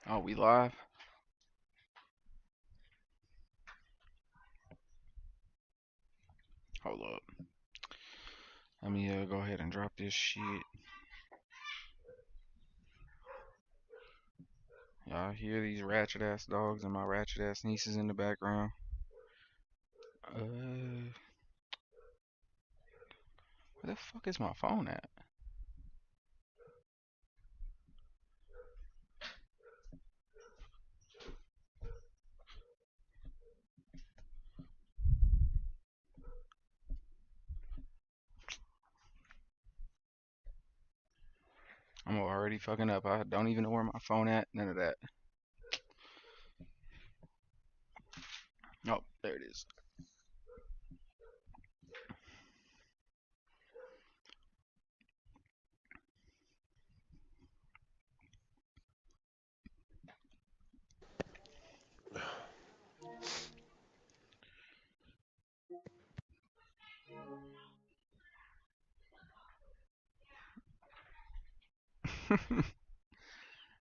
Oh, we live? Hold up. Let me go ahead and drop this shit. Y'all hear these ratchet ass dogs and my ratchet ass nieces in the background? Where the fuck is my phone at? I'm already fucking up. I don't even know where my phone at. None of that. Oh, there it is.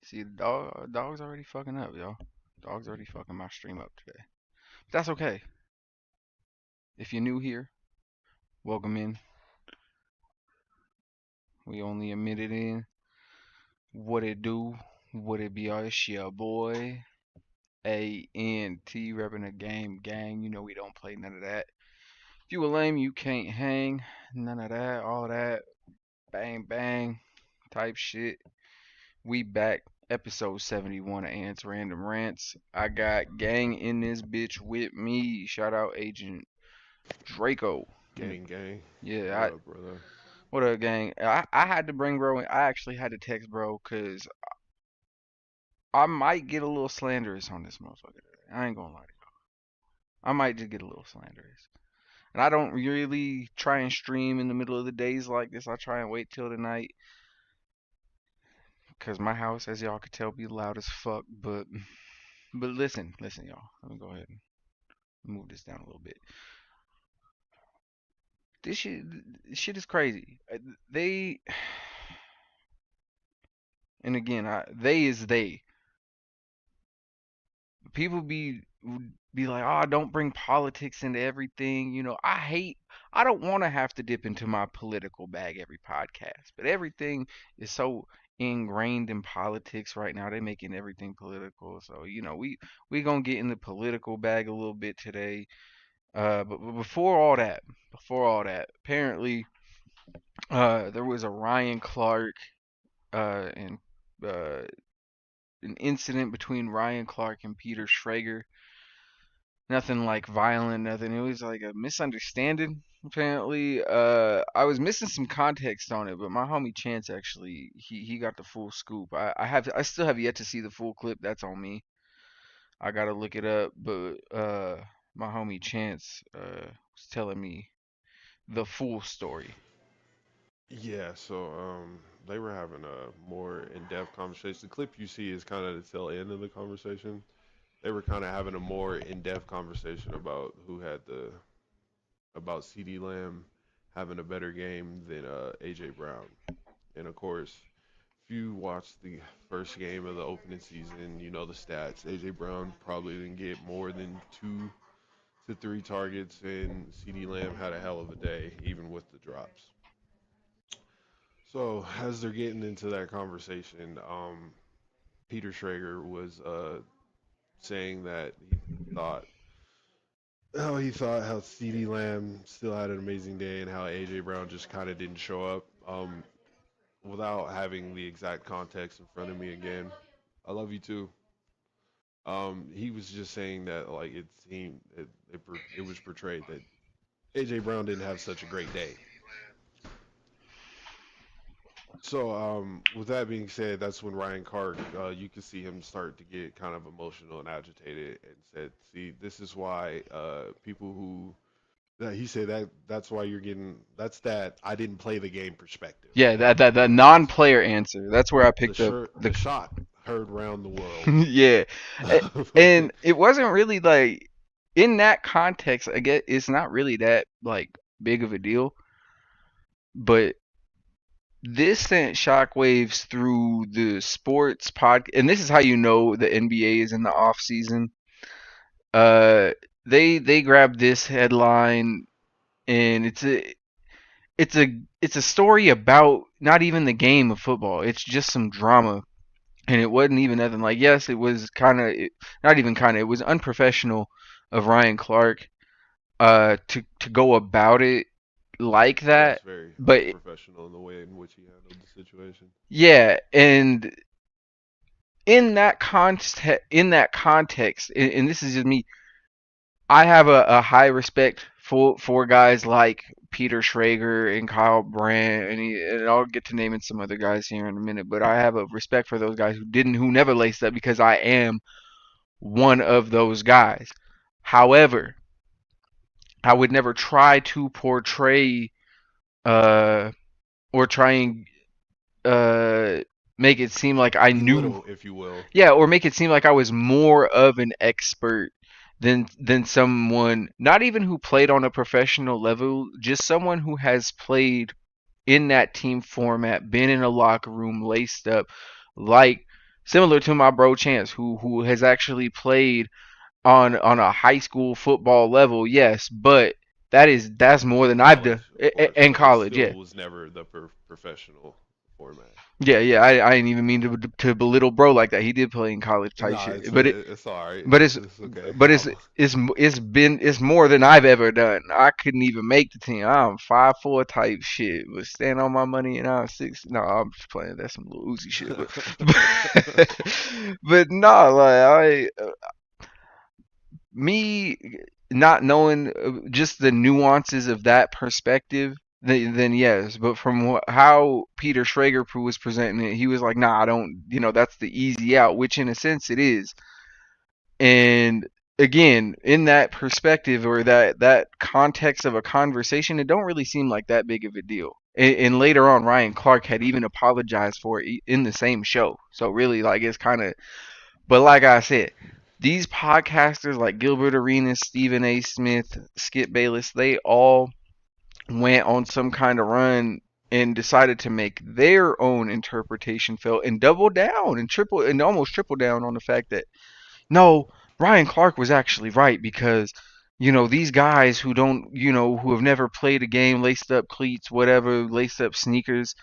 See, the dog's already fucking up, y'all. Dog's already fucking my stream up today. But that's okay. If you're new here, welcome in. We only a minute in. What it do? What it be? It's your boy. A-N-T repping the game gang. You know we don't play none of that. If you a lame, you can't hang. None of that, all that. Bang bang type shit. We back. Episode 71 of Ants Random Rants. I got gang in this bitch with me. Shout out Agent Draco. Gang, gang. Yeah, What up, brother? what up, gang? I had to bring bro. I actually had to text bro because I might get a little slanderous on this motherfucker today. I ain't gonna lie to you. I might just get a little slanderous. And I don't really try and stream in the middle of the days like this. I try and wait till the night. Because my house, as y'all could tell, be loud as fuck. But listen, y'all. Let me go ahead and move this down a little bit. This shit is crazy. They, and again, they is they. People be like, oh, don't bring politics into everything. I don't want to have to dip into my political bag every podcast, but everything is so ingrained in politics right now. They're making everything political. So, we gonna get in the political bag a little bit today. But before all that, apparently, there was a Ryan Clark, and uh, an incident between Ryan Clark and Peter Schrager. Nothing like violent, nothing. It was like a misunderstanding. Apparently, I was missing some context on it, but my homie Chance actually he got the full scoop. I still have yet to see the full clip. That's on me. I gotta look it up, but my homie Chance was telling me the full story. Yeah, they were having a more in-depth conversation. The clip you see is kind of the tail end of the conversation. They were kind of having a more in-depth conversation about about CD Lamb having a better game than AJ Brown. And of course, if you watch the first game of the opening season, you know the stats. AJ Brown probably didn't get more than 2 to 3 targets, and CD Lamb had a hell of a day, even with the drops. So as they're getting into that conversation, Peter Schrager was saying that thought how CeeDee Lamb still had an amazing day and how AJ Brown just kind of didn't show up. Without having the exact context in front of me again, I love you too. He was just saying that like it seemed it was portrayed that AJ Brown didn't have such a great day. So, with that being said, that's when Ryan Clark, you could see him start to get kind of emotional and agitated, and said, "See, this is why people who he said that's why you're getting that I didn't play the game perspective." Yeah, That that was non-player answer. That's where I picked up the the shot heard round the world. yeah. And it wasn't really like in that context, I guess it's not really that like big of a deal, but this sent shockwaves through the sports pod, and this is how you know the NBA is in the off season. Uh, they grabbed this headline, and it's a story about not even the game of football. It's just some drama, and it wasn't even nothing like. Yes, it was kind of not even kind of. It was unprofessional of Ryan Clark to go about it like Yes, that. very But unprofessional in the way in which he handled the situation. yeah, and in that context, and this is just me, I have a high respect for guys like Peter Schrager and Kyle Brandt, and I'll get to naming some other guys here in a minute. But I have a respect for those guys who never laced up, because I am one of those guys. However, I would never try to portray uh or try and uh make it seem like I knew. Belittle, if you will. Yeah, or make it seem like I was more of an expert than someone, not even who played on a professional level, just someone who has played in that team format, been in a locker room, laced up, like similar to my bro Chance, who has actually played on a high school football level. Yes, but that's more In than I've done college, of course, in but it college. Yeah. still was never the professional format. Yeah, yeah, I didn't even mean to belittle bro like that. He did play in college type Nah, shit, but it's all right. but it's It's okay. but it's more than I've ever done. I couldn't even make the team. I'm 5'4" type shit, but stand on my money and I'm 6. No, I'm just playing. That's some little Uzi shit, but but no, like me not knowing just the nuances of that perspective. Then yes, but from how Peter Schrager was presenting it, he was like, "Nah, I don't. That's the easy out," which in a sense it is. And again, in that perspective or that context of a conversation, it don't really seem like that big of a deal. And later on, Ryan Clark had even apologized for it in the same show. So really, like it's kind of. But like I said, these podcasters like Gilbert Arenas, Stephen A. Smith, Skip Bayless, they all went on some kind of run and decided to make their own interpretation felt and double down and triple and almost triple down on the fact that no, Ryan Clark was actually right, because these guys who don't, who have never played a game, laced up cleats, whatever, laced up sneakers,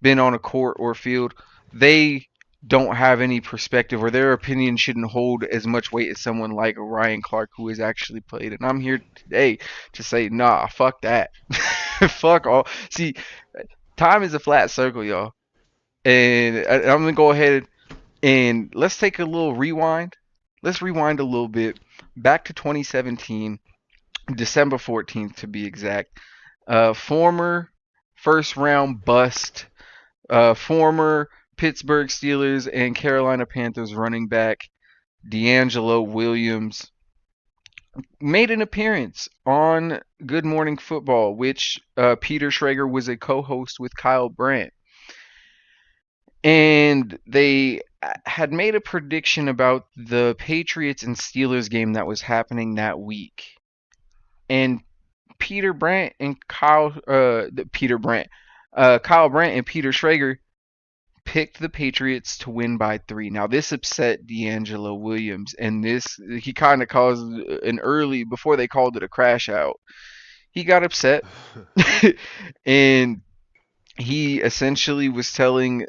been on a court or field, they don't have any perspective, or their opinion shouldn't hold as much weight as someone like Ryan Clark who has actually played. And I'm here today to say, nah, fuck that. Fuck all. See, time is a flat circle, y'all. And I'm going to go ahead and let's take a little rewind. Let's rewind a little bit back to 2017, December 14th to be exact. Former first round bust, former Pittsburgh Steelers and Carolina Panthers running back D'Angelo Williams made an appearance on Good Morning Football, which Peter Schrager was a co-host with Kyle Brandt. And they had made a prediction about the Patriots and Steelers game that was happening that week. And Peter Brandt and Kyle Brandt and Peter Schrager picked the Patriots to win by 3. Now this upset D'Angelo Williams, and this he kind of caused an early before they called it a crash out. He got upset, and he essentially was telling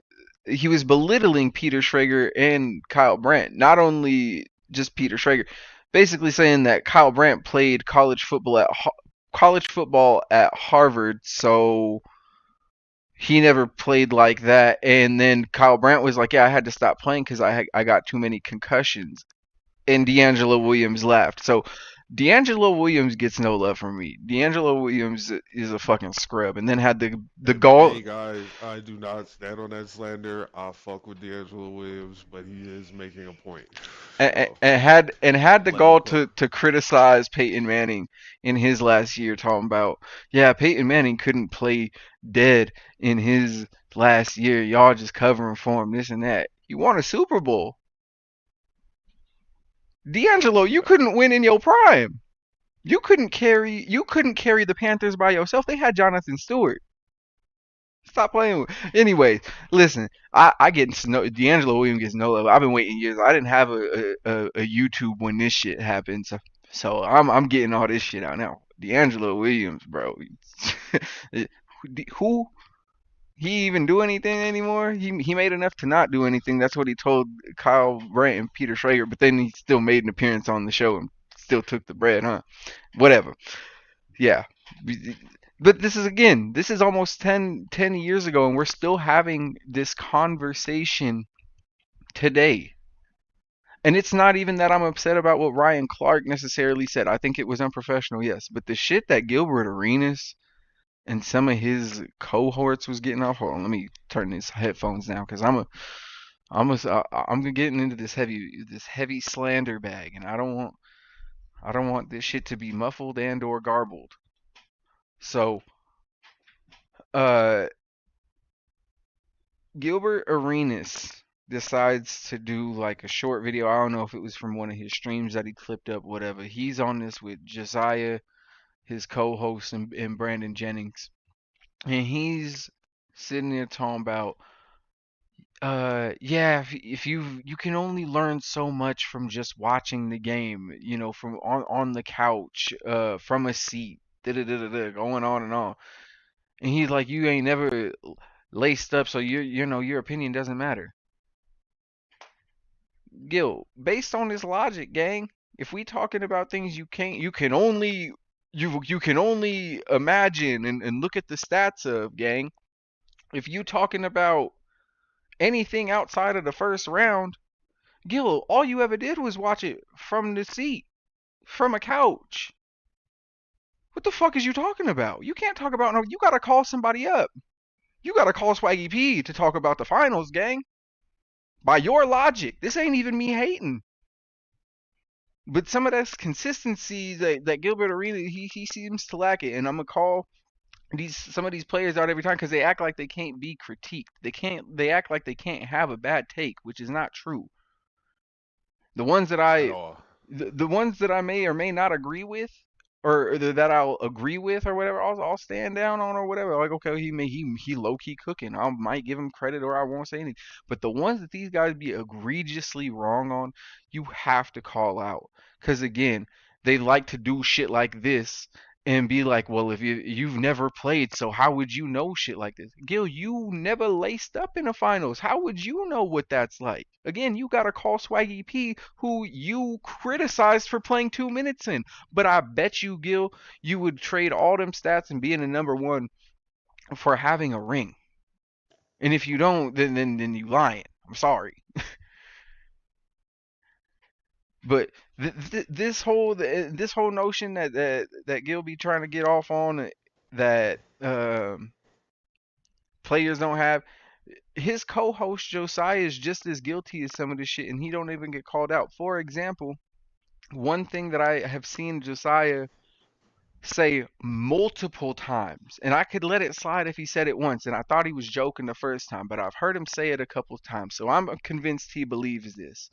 he was belittling Peter Schrager and Kyle Brandt. Not only just Peter Schrager, basically saying that Kyle Brandt played college football at Harvard, so he never played like that. And then Kyle Brandt was like, "Yeah, I had to stop playing because I got too many concussions." And D'Angelo Williams laughed. So D'Angelo Williams gets no love from me. D'Angelo Williams is a fucking scrub, and then had the Hey gall guys, I do not stand on that slander. I fuck with D'Angelo Williams, but he is making a point. So and had the let him gall cook. to criticize Peyton Manning in his last year, talking about, yeah, Peyton Manning couldn't play dead in his last year. Y'all just covering for him, this and that. He won a Super Bowl. D'Angelo, you Yeah. couldn't win in your prime. You couldn't carry the Panthers by yourself. They had Jonathan Stewart. Stop playing with. Anyways, listen, I get no D'Angelo Williams gets no love. I've been waiting years. I didn't have a YouTube when this shit happened, so I'm getting all this shit out now. D'Angelo Williams, bro. Who he even do anything anymore? He made enough to not do anything. That's what he told Kyle Brandt and Peter Schrager. But then he still made an appearance on the show and still took the bread, huh? Whatever. Yeah. But this is almost ten years ago, and we're still having this conversation today. And it's not even that I'm upset about what Ryan Clark necessarily said. I think it was unprofessional, yes. But the shit that Gilbert Arenas and some of his cohorts was getting off. Hold on, let me turn these headphones down because I'm getting into this heavy slander bag, and I don't want this shit to be muffled and or garbled. So, uh, Gilbert Arenas decides to do like a short video. I don't know if it was from one of his streams that he clipped up, whatever. He's on this with Josiah, his co-host, and Brandon Jennings, and he's sitting there talking about, yeah, if you can only learn so much from just watching the game, from on the couch, from a seat, da da da da, going on and on. And he's like, you ain't never laced up, so your opinion doesn't matter. Gil, based on this logic, gang, if we talking about things you can only imagine and look at the stats of, gang. If you talking about anything outside of the first round, Gil, all you ever did was watch it from the seat, from a couch. What the fuck is you talking about? You can't talk about no. You gotta call somebody up. You gotta call Swaggy P to talk about the finals, gang. By your logic, this ain't even me hating. But some of that consistency that Gilbert Arenas he seems to lack it, and I'm gonna call these some of these players out every time because they act like they can't be critiqued. They act like they can't have a bad take, which is not true. The ones that at I all. the ones that I may or may not agree with, or that I'll agree with, or whatever, I'll stand down on, or whatever. Like, okay, he low key cooking. I might give him credit, or I won't say anything. But the ones that these guys be egregiously wrong on, you have to call out, because again, they like to do shit like this and be like, well, if you've never played, so how would you know shit like this? Gil, you never laced up in the finals. How would you know what that's like? Again, you gotta call Swaggy P, who you criticized for playing 2 minutes in. But I bet you, Gil, you would trade all them stats and being a number one for having a ring. And if you don't, then you lying. I'm sorry. But this whole notion that Gil be trying to get off on, that players don't have, his co-host Josiah is just as guilty as some of this shit, and he don't even get called out. For example, one thing that I have seen Josiah say multiple times, and I could let it slide if he said it once, and I thought he was joking the first time, but I've heard him say it a couple of times, so I'm convinced he believes this.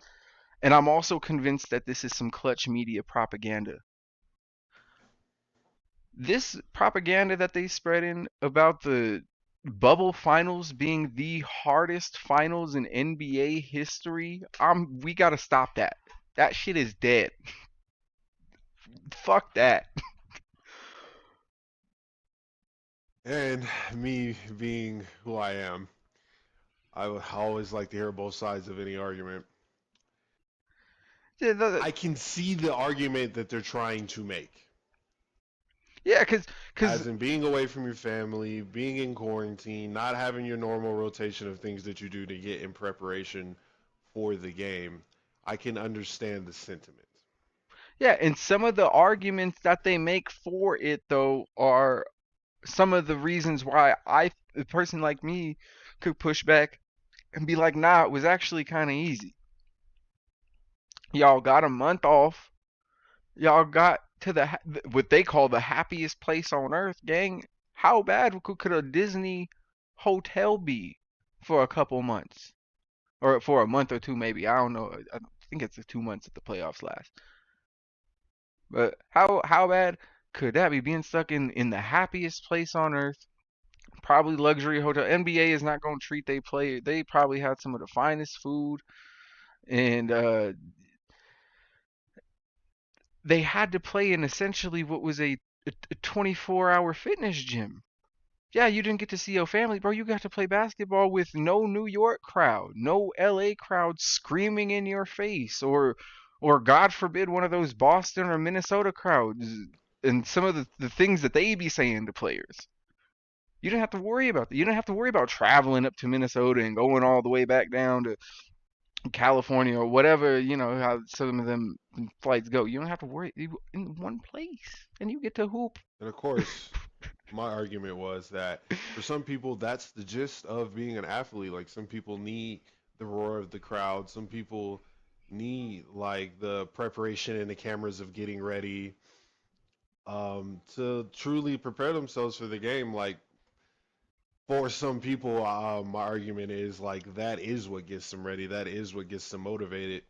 And I'm also convinced that this is some clutch media propaganda. This propaganda that they spread in about the bubble finals being the hardest finals in NBA history, we gotta stop that. That shit is dead. Fuck that. And me being who I am, I would always like to hear both sides of any argument. Yeah, I can see the argument that they're trying to make. yeah, cause As in being away from your family, being in quarantine, not having your normal rotation of things that you do to get in preparation for the game. I can understand the sentiment. yeah, and some of the arguments that they make for it though are some of the reasons why a person like me, could push back and be like, nah, it was actually kind of easy. Y'all got a month off. Y'all got to what they call the happiest place on earth, gang. How bad could a Disney hotel be for a couple months, or for a month or two, maybe? I don't know. I think it's the 2 months that the playoffs last. But how bad could that be, being stuck in the happiest place on earth, probably luxury hotel. NBA is not going to treat they play. They probably had some of the finest food, and they had to play in essentially what was a 24-hour fitness gym. Yeah, you didn't get to see your family, bro. You got to play basketball with no New York crowd, no LA crowd screaming in your face, or God forbid one of those Boston or Minnesota crowds and some of the things that they be saying to players. You didn't have to worry about that. You didn't have to worry about traveling up to Minnesota and going all the way back down to California or whatever, how some of them flights go. You don't have to worry. You in one place and you get to hoop. And of course, my argument was that for some people, that's the gist of being an athlete. Like some people need the roar of the crowd. Some people need like the preparation and the cameras of getting ready to truly prepare themselves for the game. Like for some people, my argument is like that is what gets them ready. That is what gets them motivated.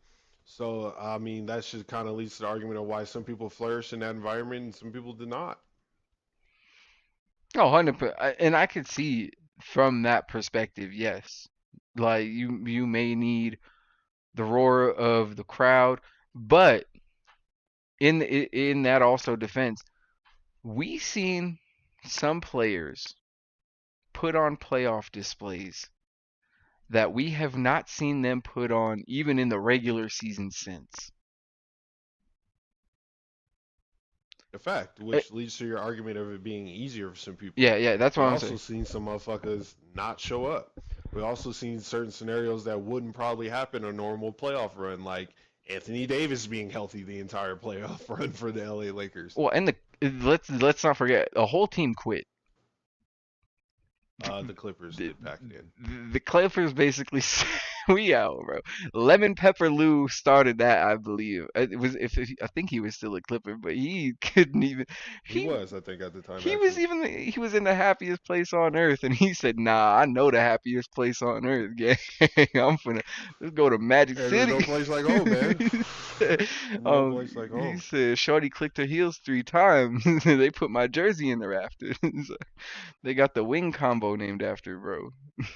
So I mean, that should kind of leads to the argument of why some people flourish in that environment and some people did not. Oh, 100%. And I could see from that perspective, yes. Like you may need the roar of the crowd, but in that also defense, we seen some players put on playoff displays that we have not seen them put on even in the regular season since. A fact, Eh, which leads to your argument of it being easier for some people. yeah, yeah, that's what We I'm also saying. seen some motherfuckers not show up. We also seen certain scenarios that wouldn't probably happen a normal playoff run, like Anthony Davis being healthy the entire playoff run for the LA Lakers. Well, and let's not forget, the whole team quit. The Clippers the, did pack it in. the Clippers basically said, we out, bro. Lemon Pepper Lou started that, I believe. It was if I think he was still a Clipper, but he couldn't even He he was, I think, at the time he was actually. even he was in the happiest place on earth, and he said, "Nah, I know the happiest place on earth, gang. I'm finna let's go to Magic And there's City." no place like home, man. he said, No place like he home. said, "Shorty clicked her heels 3 times. They put my jersey in the rafters. They got the wing combo named after, bro."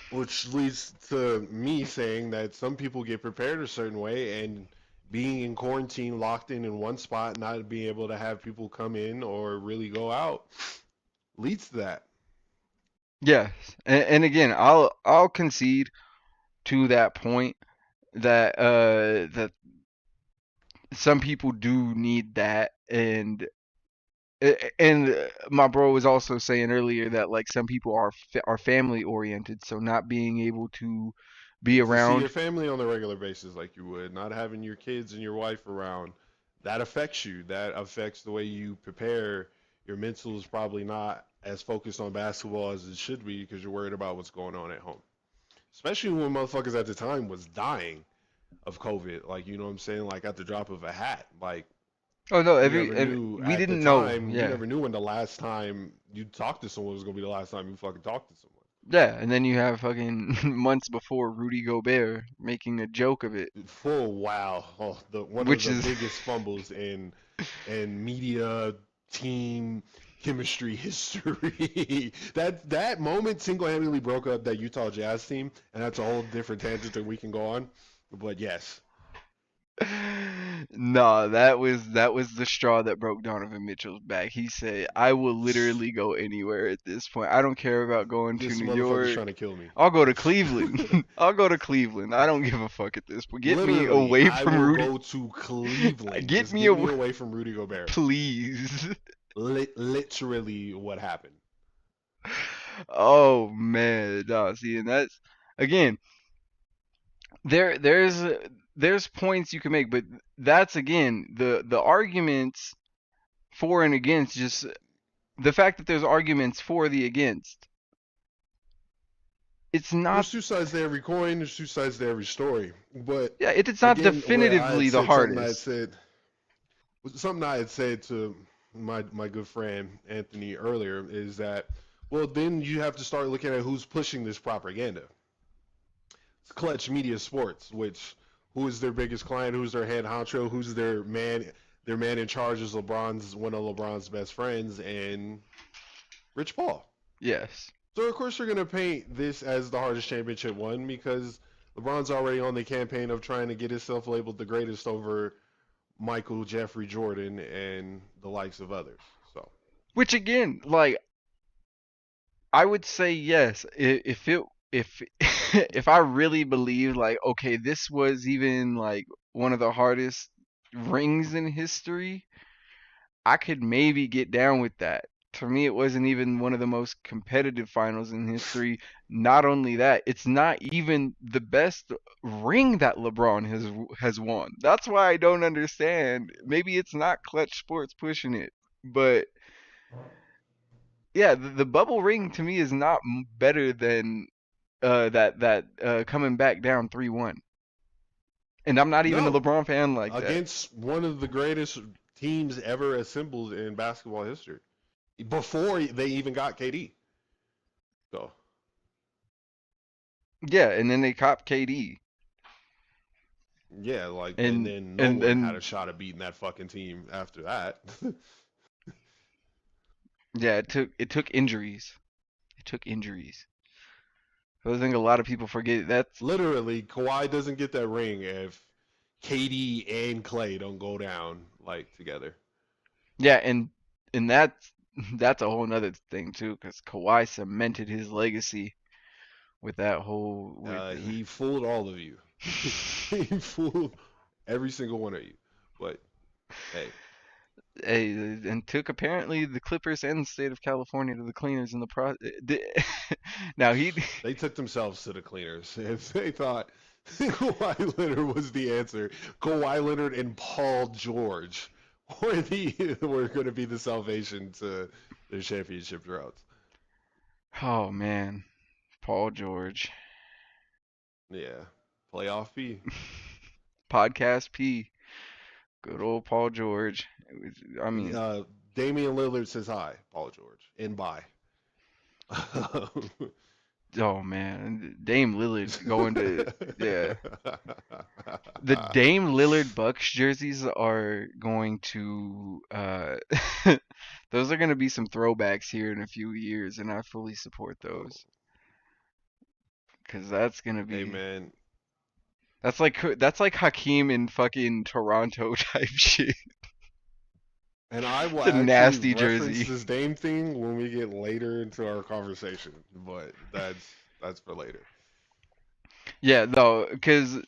Which leads to me saying that some people get prepared a certain way, and being in quarantine, locked in one spot, not being able to have people come in or really go out, leads to that. Yes, and again, I'll concede to that point that some people do need that, and my bro was also saying earlier that like some people are family oriented, so not being able to be To see your around. family on a regular basis like you would, not having your kids and your wife around, that affects you. That affects the way you prepare. Your mental is probably not as focused on basketball as it should be because you're worried about what's going on at home. Especially when motherfuckers at the time was dying of COVID. Like, you know what I'm saying? Like at the drop of a hat. Like, Oh no, you never knew we at the didn't know. time, you Yeah, never knew when the last time you talked to someone was going to be the last time you fucking talked to someone. yeah, and then you have fucking months before Rudy Gobert making a joke of it, Full wow. Oh, one of which the is biggest fumbles in media team chemistry history. That moment single-handedly broke up that Utah Jazz team, and that's a whole different tangent that we can go on. But yes, no, that was the straw that broke Donovan Mitchell's back. He said, "I will literally go anywhere at this point. I don't care about going to this New motherfucker's York. trying to kill me. I'll go to Cleveland. I'll go to Cleveland. I don't give a fuck at this point. Get me Literally, away I from will Rudy. go to Cleveland. Get Just me get me away, away from Rudy Gobert. please." Literally what happened. Oh man, no, see, and that's again, there's points you can make, but that's again the arguments for and against, just the fact that there's arguments for the against. It's not, There's two sides to every coin. There's two sides to every story. But yeah, it's not again, where I had definitively the said something I had hardest. said something I had said to my good friend Anthony earlier is that well then you have to start looking at who's pushing this propaganda. It's Clutch Media Sports, which who is their biggest client, who's their head honcho, who's their man in charge is LeBron's one of LeBron's best friends and Rich Paul. Yes. So of course you're gonna paint this as the hardest championship won because LeBron's already on the campaign of trying to get himself labeled the greatest over Michael, Jeffrey, Jordan, and the likes of others. So Which again, like I would say yes if it if if I really believe like okay, this was even like one of the hardest rings in history, I could maybe get down with that. To me, it wasn't even one of the most competitive finals in history. Not only that, it's not even the best ring that LeBron has won. That's why I don't understand. Maybe it's not Clutch Sports pushing it, but yeah, the bubble ring to me is not better than that coming back down 3-1. And I'm not even a no, LeBron fan like that. against one of the greatest teams ever assembled in basketball history before they even got KD. So Yeah, and then they cop KD. yeah, like and And then no and one had and a shot at beating that fucking team after that. yeah, it took injuries. It took injuries. I think a lot of people forget that's Literally, Kawhi doesn't get that ring if KD and Clay don't go down like together. yeah, and that's a whole nother thing too, because Kawhi cemented his legacy with that whole with He fooled all of you. He fooled every single one of you. But hey, hey, and took apparently the Clippers and the state of California to the cleaners in the pro. Now he they took themselves to the cleaners. If they thought Kawhi Leonard was the answer, Kawhi Leonard and Paul George were going to be the salvation to their championship droughts. oh man, Paul George, Yeah, playoff P. podcast P, good old Paul George. I mean, Uh, Damian Lillard says hi, Paul George, and bye. oh man, Dame Lillard going to yeah. The Dame Lillard Bucks jerseys are going to those are going to be some throwbacks here in a few years, and I fully support Oh, those because that's going to hey be man, that's like Hakeem in fucking Toronto type shit. and I will It's a actually nasty reference jersey. this Dame thing when we get later into our conversation, but that's for later. Yeah, though, because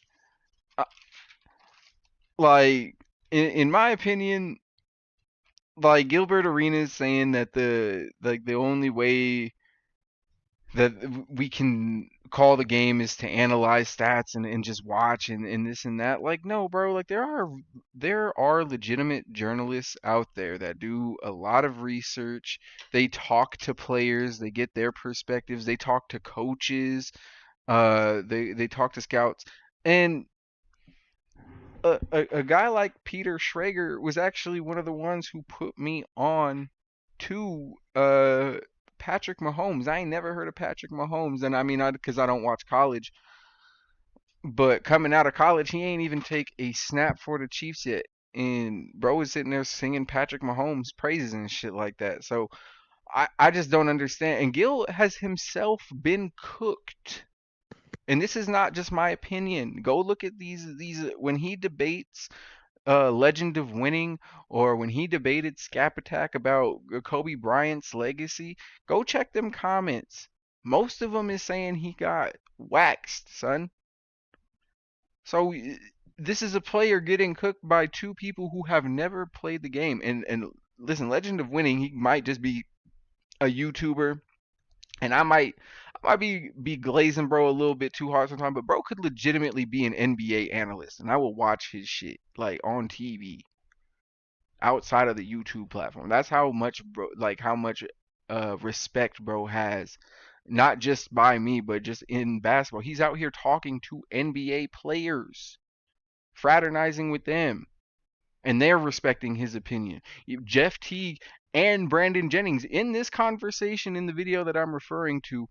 like in my opinion, like Gilbert Arenas saying that the only way that we can call the game is to analyze stats and just watch and this and that. Like, no, bro, like there are legitimate journalists out there that do a lot of research. They talk to players, they get their perspectives, they talk to coaches, they talk to scouts. And a guy like Peter Schrager was actually one of the ones who put me on to Patrick Mahomes. I ain't never heard of Patrick Mahomes, and I mean, because I don't watch college, but coming out of college, he ain't even take a snap for the Chiefs yet. And bro was sitting there singing Patrick Mahomes praises and shit like that. So I just don't understand. And Gil has himself been cooked. And this is not just my opinion. Go look at these when he debates Legend of Winning, or when he debated Scap Attack about Kobe Bryant's legacy, go check them comments. Most of them is saying he got waxed, son. So this is a player getting cooked by two people who have never played the game. And listen, Legend of Winning, he might just be a YouTuber, and I might be glazing bro a little bit too hard sometimes, but bro could legitimately be an NBA analyst, and I will watch his shit like on TV outside of the YouTube platform. That's how much bro, like how much respect bro has, not just by me, but just in basketball. He's out here talking to NBA players, fraternizing with them, and they're respecting his opinion. Jeff Teague and Brandon Jennings in this conversation in the video that I'm referring to,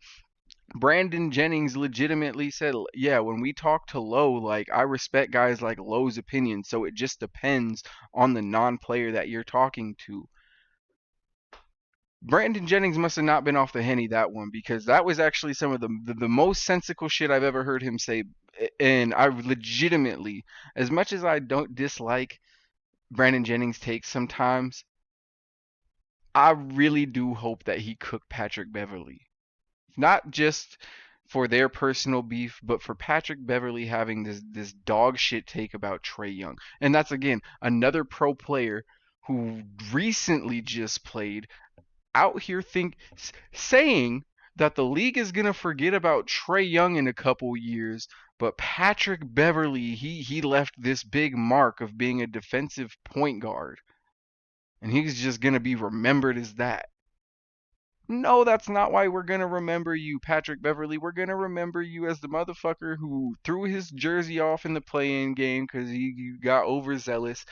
Brandon Jennings legitimately said, "Yeah, when we talk to Lowe, like I respect guys like Lowe's opinion, so it just depends on the non-player that you're talking to." Brandon Jennings must have not been off the henny that one because that was actually some of the most sensical shit I've ever heard him say. And I legitimately, as much as I don't dislike Brandon Jennings' takes sometimes, I really do hope that he cooked Patrick Beverly. Not just for their personal beef, but for Patrick Beverly having this dog shit take about Trey Young. And that's again another pro player who recently just played out here saying that the league is gonna forget about Trey Young in a couple years, but Patrick Beverly he left this big mark of being a defensive point guard, and he's just gonna be remembered as that. No, that's not why we're gonna remember you, Patrick Beverly. We're gonna remember you as the motherfucker who threw his jersey off in the play-in game because he got overzealous.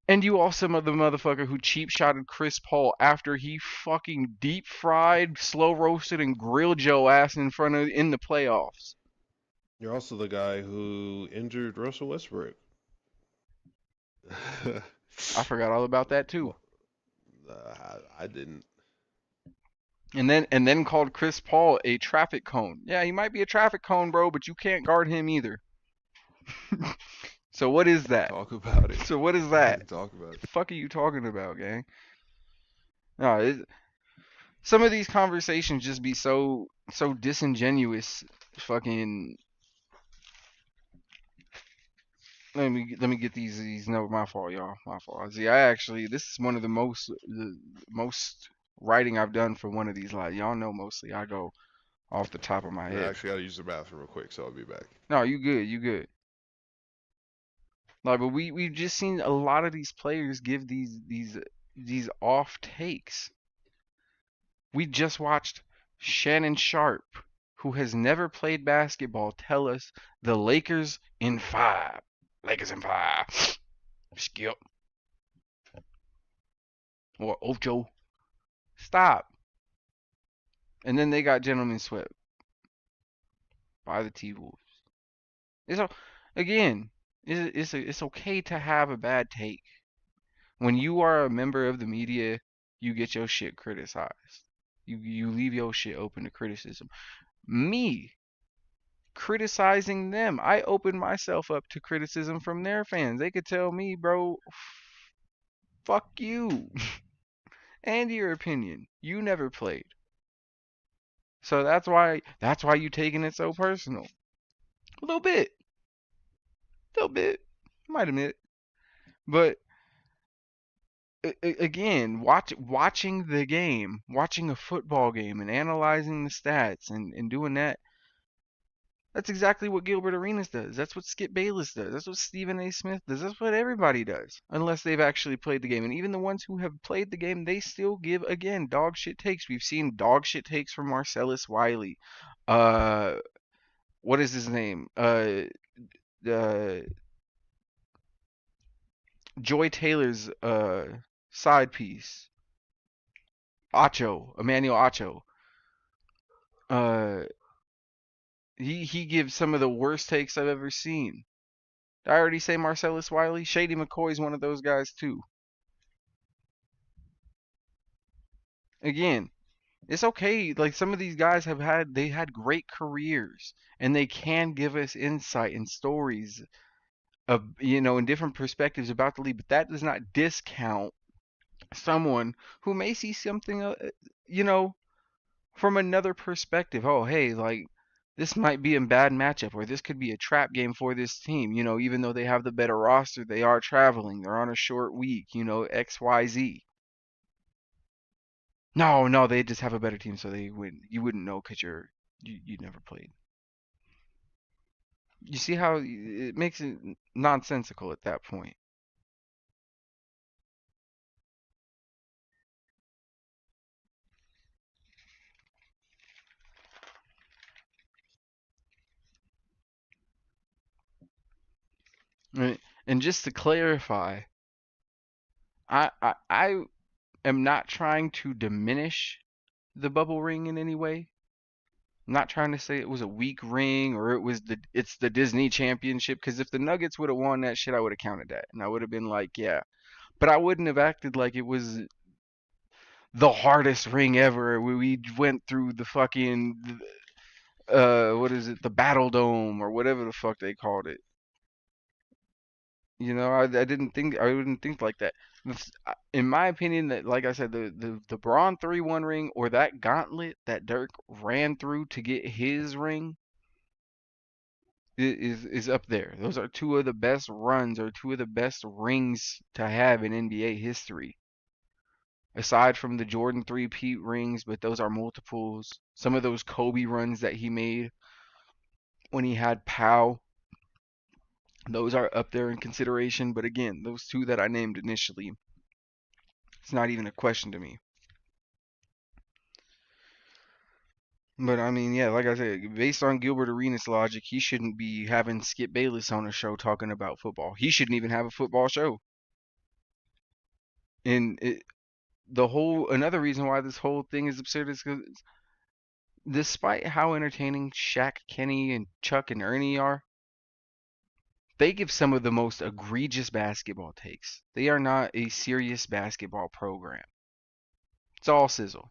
And you also the motherfucker who cheap shotted Chris Paul after he fucking deep fried, slow roasted, and grilled Joe ass in the playoffs. You're also the guy who injured Russell Westbrook. I forgot all about that too. Well, I didn't. And then called Chris Paul a traffic cone. Yeah, he might be a traffic cone, bro, but you can't guard him either. So what is that? Talk about it. So what is that? Talk about it. The fuck are you talking about, gang? No, some of these conversations just be so disingenuous. Fucking let me get these. No, my fault, y'all. My fault. See, I actually this is one of the most writing I've done for one of these. Like y'all know, mostly I go off the top of my I head. actually gotta use the bathroom real quick, so I'll be back. No, you good. You good. Like, but we've just seen a lot of these players give these off takes. We just watched Shannon Sharp, who has never played basketball, tell us the Lakers in five. Lakers in five. Skip. Or Ocho. Stop. And then they got gentlemen swept by the T Wolves. It's again, it's okay to have a bad take. When you are a member of the media, you get your shit criticized. You leave your shit open to criticism. Me criticizing them, I open myself up to criticism from their fans. They could tell me, bro, fuck you and your opinion. You never played. So that's why you taking it so personal. A little bit. A little bit. Might admit. But again, watching the game, watching a football game and analyzing the stats and doing that, that's exactly what Gilbert Arenas does. That's what Skip Bayless does. That's what Stephen A. Smith does. That's what everybody does, unless they've actually played the game. And even the ones who have played the game, they still give, again, dog shit takes. We've seen dog shit takes from Marcellus Wiley. Uh, what is his name? Uh, Joy Taylor's side piece. Emmanuel Acho. Uh, he gives some of the worst takes I've ever seen. Did I already say Marcellus Wiley? Shady McCoy's one of those guys too. Again, it's okay. Like some of these guys they had great careers and they can give us insight and stories of in different perspectives about the league, but that does not discount someone who may see something you know from another perspective. Oh, hey, like this might be a bad matchup, or this could be a trap game for this team. Even though they have the better roster, they are traveling, they're on a short week. XYZ. No, no, they just have a better team, so you wouldn't know because you never played. You see how it makes it nonsensical at that point. Right? And just to clarify, I am not trying to diminish the bubble ring in any way. I'm not trying to say it was a weak ring or it's the Disney championship because if the Nuggets would have won that shit, I would have counted that and I would have been like, yeah. But I wouldn't have acted like it was the hardest ring ever. We went through the fucking what is it, the Battle Dome or whatever the fuck they called it. I wouldn't think like that. In my opinion, that like I said, the Braun 3-1 ring or that gauntlet that Dirk ran through to get his ring is up there. Those are two of the best runs or two of the best rings to have in NBA history. Aside from the Jordan 3-peat rings, but those are multiples. Some of those Kobe runs that he made when he had Powell, those are up there in consideration. But again, those two that I named initially, it's not even a question to me. But I mean, yeah, like I said, based on Gilbert Arenas' logic, he shouldn't be having Skip Bayless on a show talking about football. He shouldn't even have a football show. And the whole another reason why this whole thing is absurd is because despite how entertaining Shaq, Kenny, and Chuck and Ernie are, they give some of the most egregious basketball takes. They are not a serious basketball program. It's all sizzle.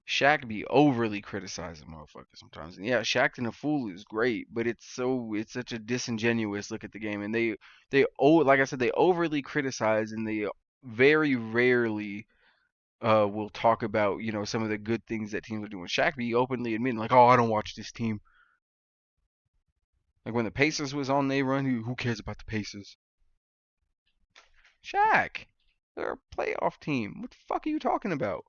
Shaq be overly criticizing motherfuckers sometimes. And yeah, Shaq and a fool is great, but it's such a disingenuous look at the game. And like I said, they overly criticize and they very rarely will talk about some of the good things that teams are doing. Shaq be openly admitting like, oh, I don't watch this team. Like when the Pacers was on they run, who cares about the Pacers? Shaq, they're a playoff team. What the fuck are you talking about?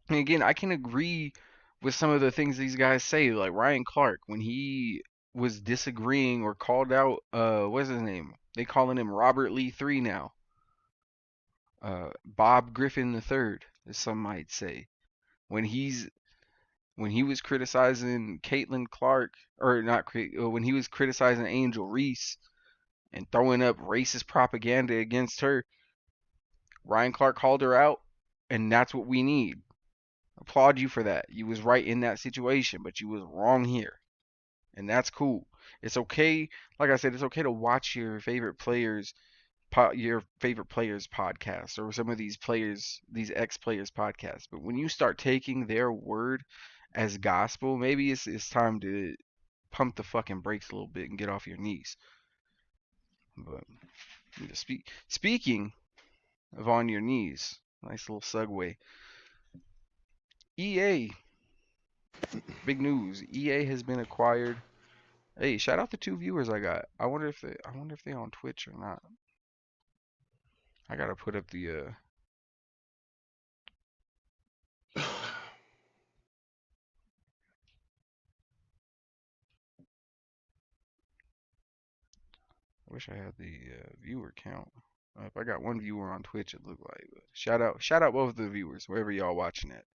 And again, I can agree with some of the things these guys say, like Ryan Clark when he was disagreeing or called out. What's his name? They calling him Robert Lee 3 now. Bob Griffin III, as some might say. When he's when he was criticizing Caitlin Clark, or not, when he was criticizing Angel Reese and throwing up racist propaganda against her, Ryan Clark called her out, and that's what we need. Applaud you for that. You was right in that situation, but you was wrong here, and that's cool. It's okay. Like I said, it's okay to watch your favorite players podcast or some of these players, these ex players podcasts. But when you start taking their word as gospel, maybe it's time to pump the fucking brakes a little bit and get off your knees. But speaking of on your knees, nice little segue. EA, big news. EA has been acquired. Hey, shout out the two viewers I got. I wonder if they on Twitch or not. I gotta put up the I wish I had the viewer count. If I got one viewer on Twitch, it looked like. But shout out both the viewers wherever y'all watching it.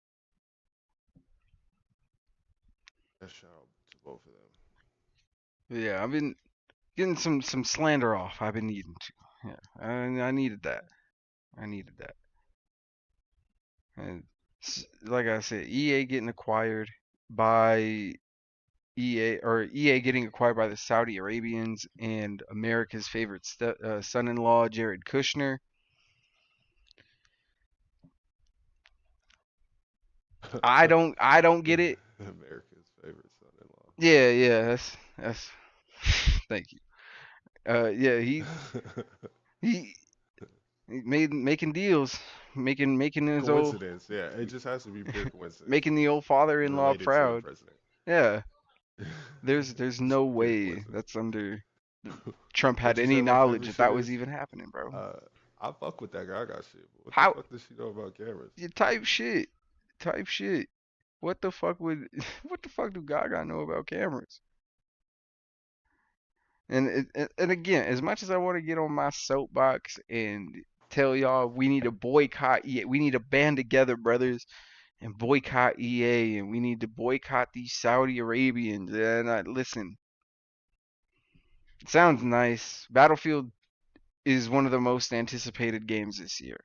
A shout out to both of them. But yeah, I've been getting some slander off. I've been needing to. Yeah, I needed that. I needed that. And like I said, EA getting acquired by EA getting acquired by the Saudi Arabians and America's favorite son-in-law Jared Kushner. I don't get it. America's favorite Yeah, yeah, that's thank you. Yeah, son-in-law. he he making deals, making his old Coincidence, yeah. It just has to be pure coincidence making that the he's old father-in-law related to the proud. president. Yeah, there's Just no pure way coincidence. that's under Trump had What you any said my knowledge favorite that shit that was is? even happening, bro. Uh, I fuck with that guy. I got shit. But what the How fuck does she know about cameras? you type shit. What the fuck would what the fuck do Gaga know about cameras? And again, as much as I want to get on my soapbox and tell y'all we need to boycott EA, we need to band together, brothers, and boycott EA, and we need to boycott these Saudi Arabians. And listen, it sounds nice. Battlefield is one of the most anticipated games this year.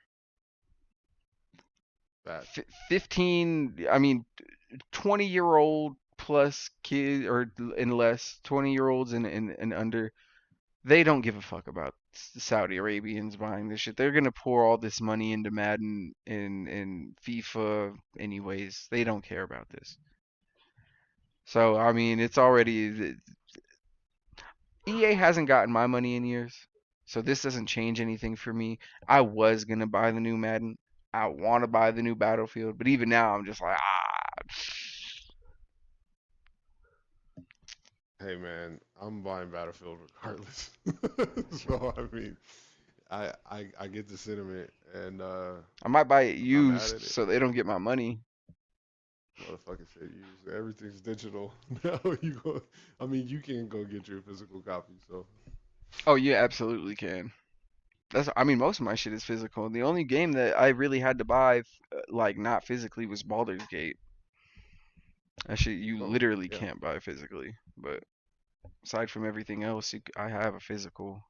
Facts. 15, I mean, 20-year-old plus kids or and less, 20-year-olds and under. They don't give a fuck about Saudi Arabians buying this shit. They're gonna pour all this money into Madden and FIFA anyways. They don't care about this. So I mean, it's already EA hasn't gotten my money in years, so this doesn't change anything for me. I was gonna buy the new Madden. I want to buy the new Battlefield, but even now, I'm just like, Hey man, I'm buying Battlefield regardless. ah. So I mean, I get the sentiment, and I might buy it I'm not mad used at it. so they don't get my money. Motherfucker said use everything's digital. Now you go. I mean, you can go get your physical copy. So Oh, you absolutely can. I mean, most of my shit is physical. The only game that I really had to buy, like not physically, was Baldur's Gate. That shit you oh literally yeah, can't buy physically. But aside from everything else, I have a physical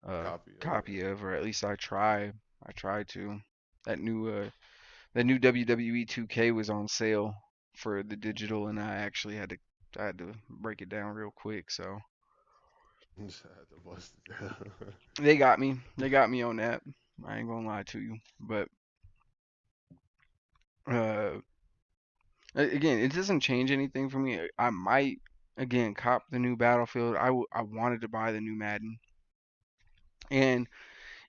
copy of it. copy of, or at least I try. I try to. That new WWE 2K was on sale for the digital, and I had to break it down real quick. So Just had to bust it down. they got me. They got me on that. I ain't gonna lie to you. But uh, again, it doesn't change anything for me. I might again cop the new Battlefield. I wanted to buy the new Madden, and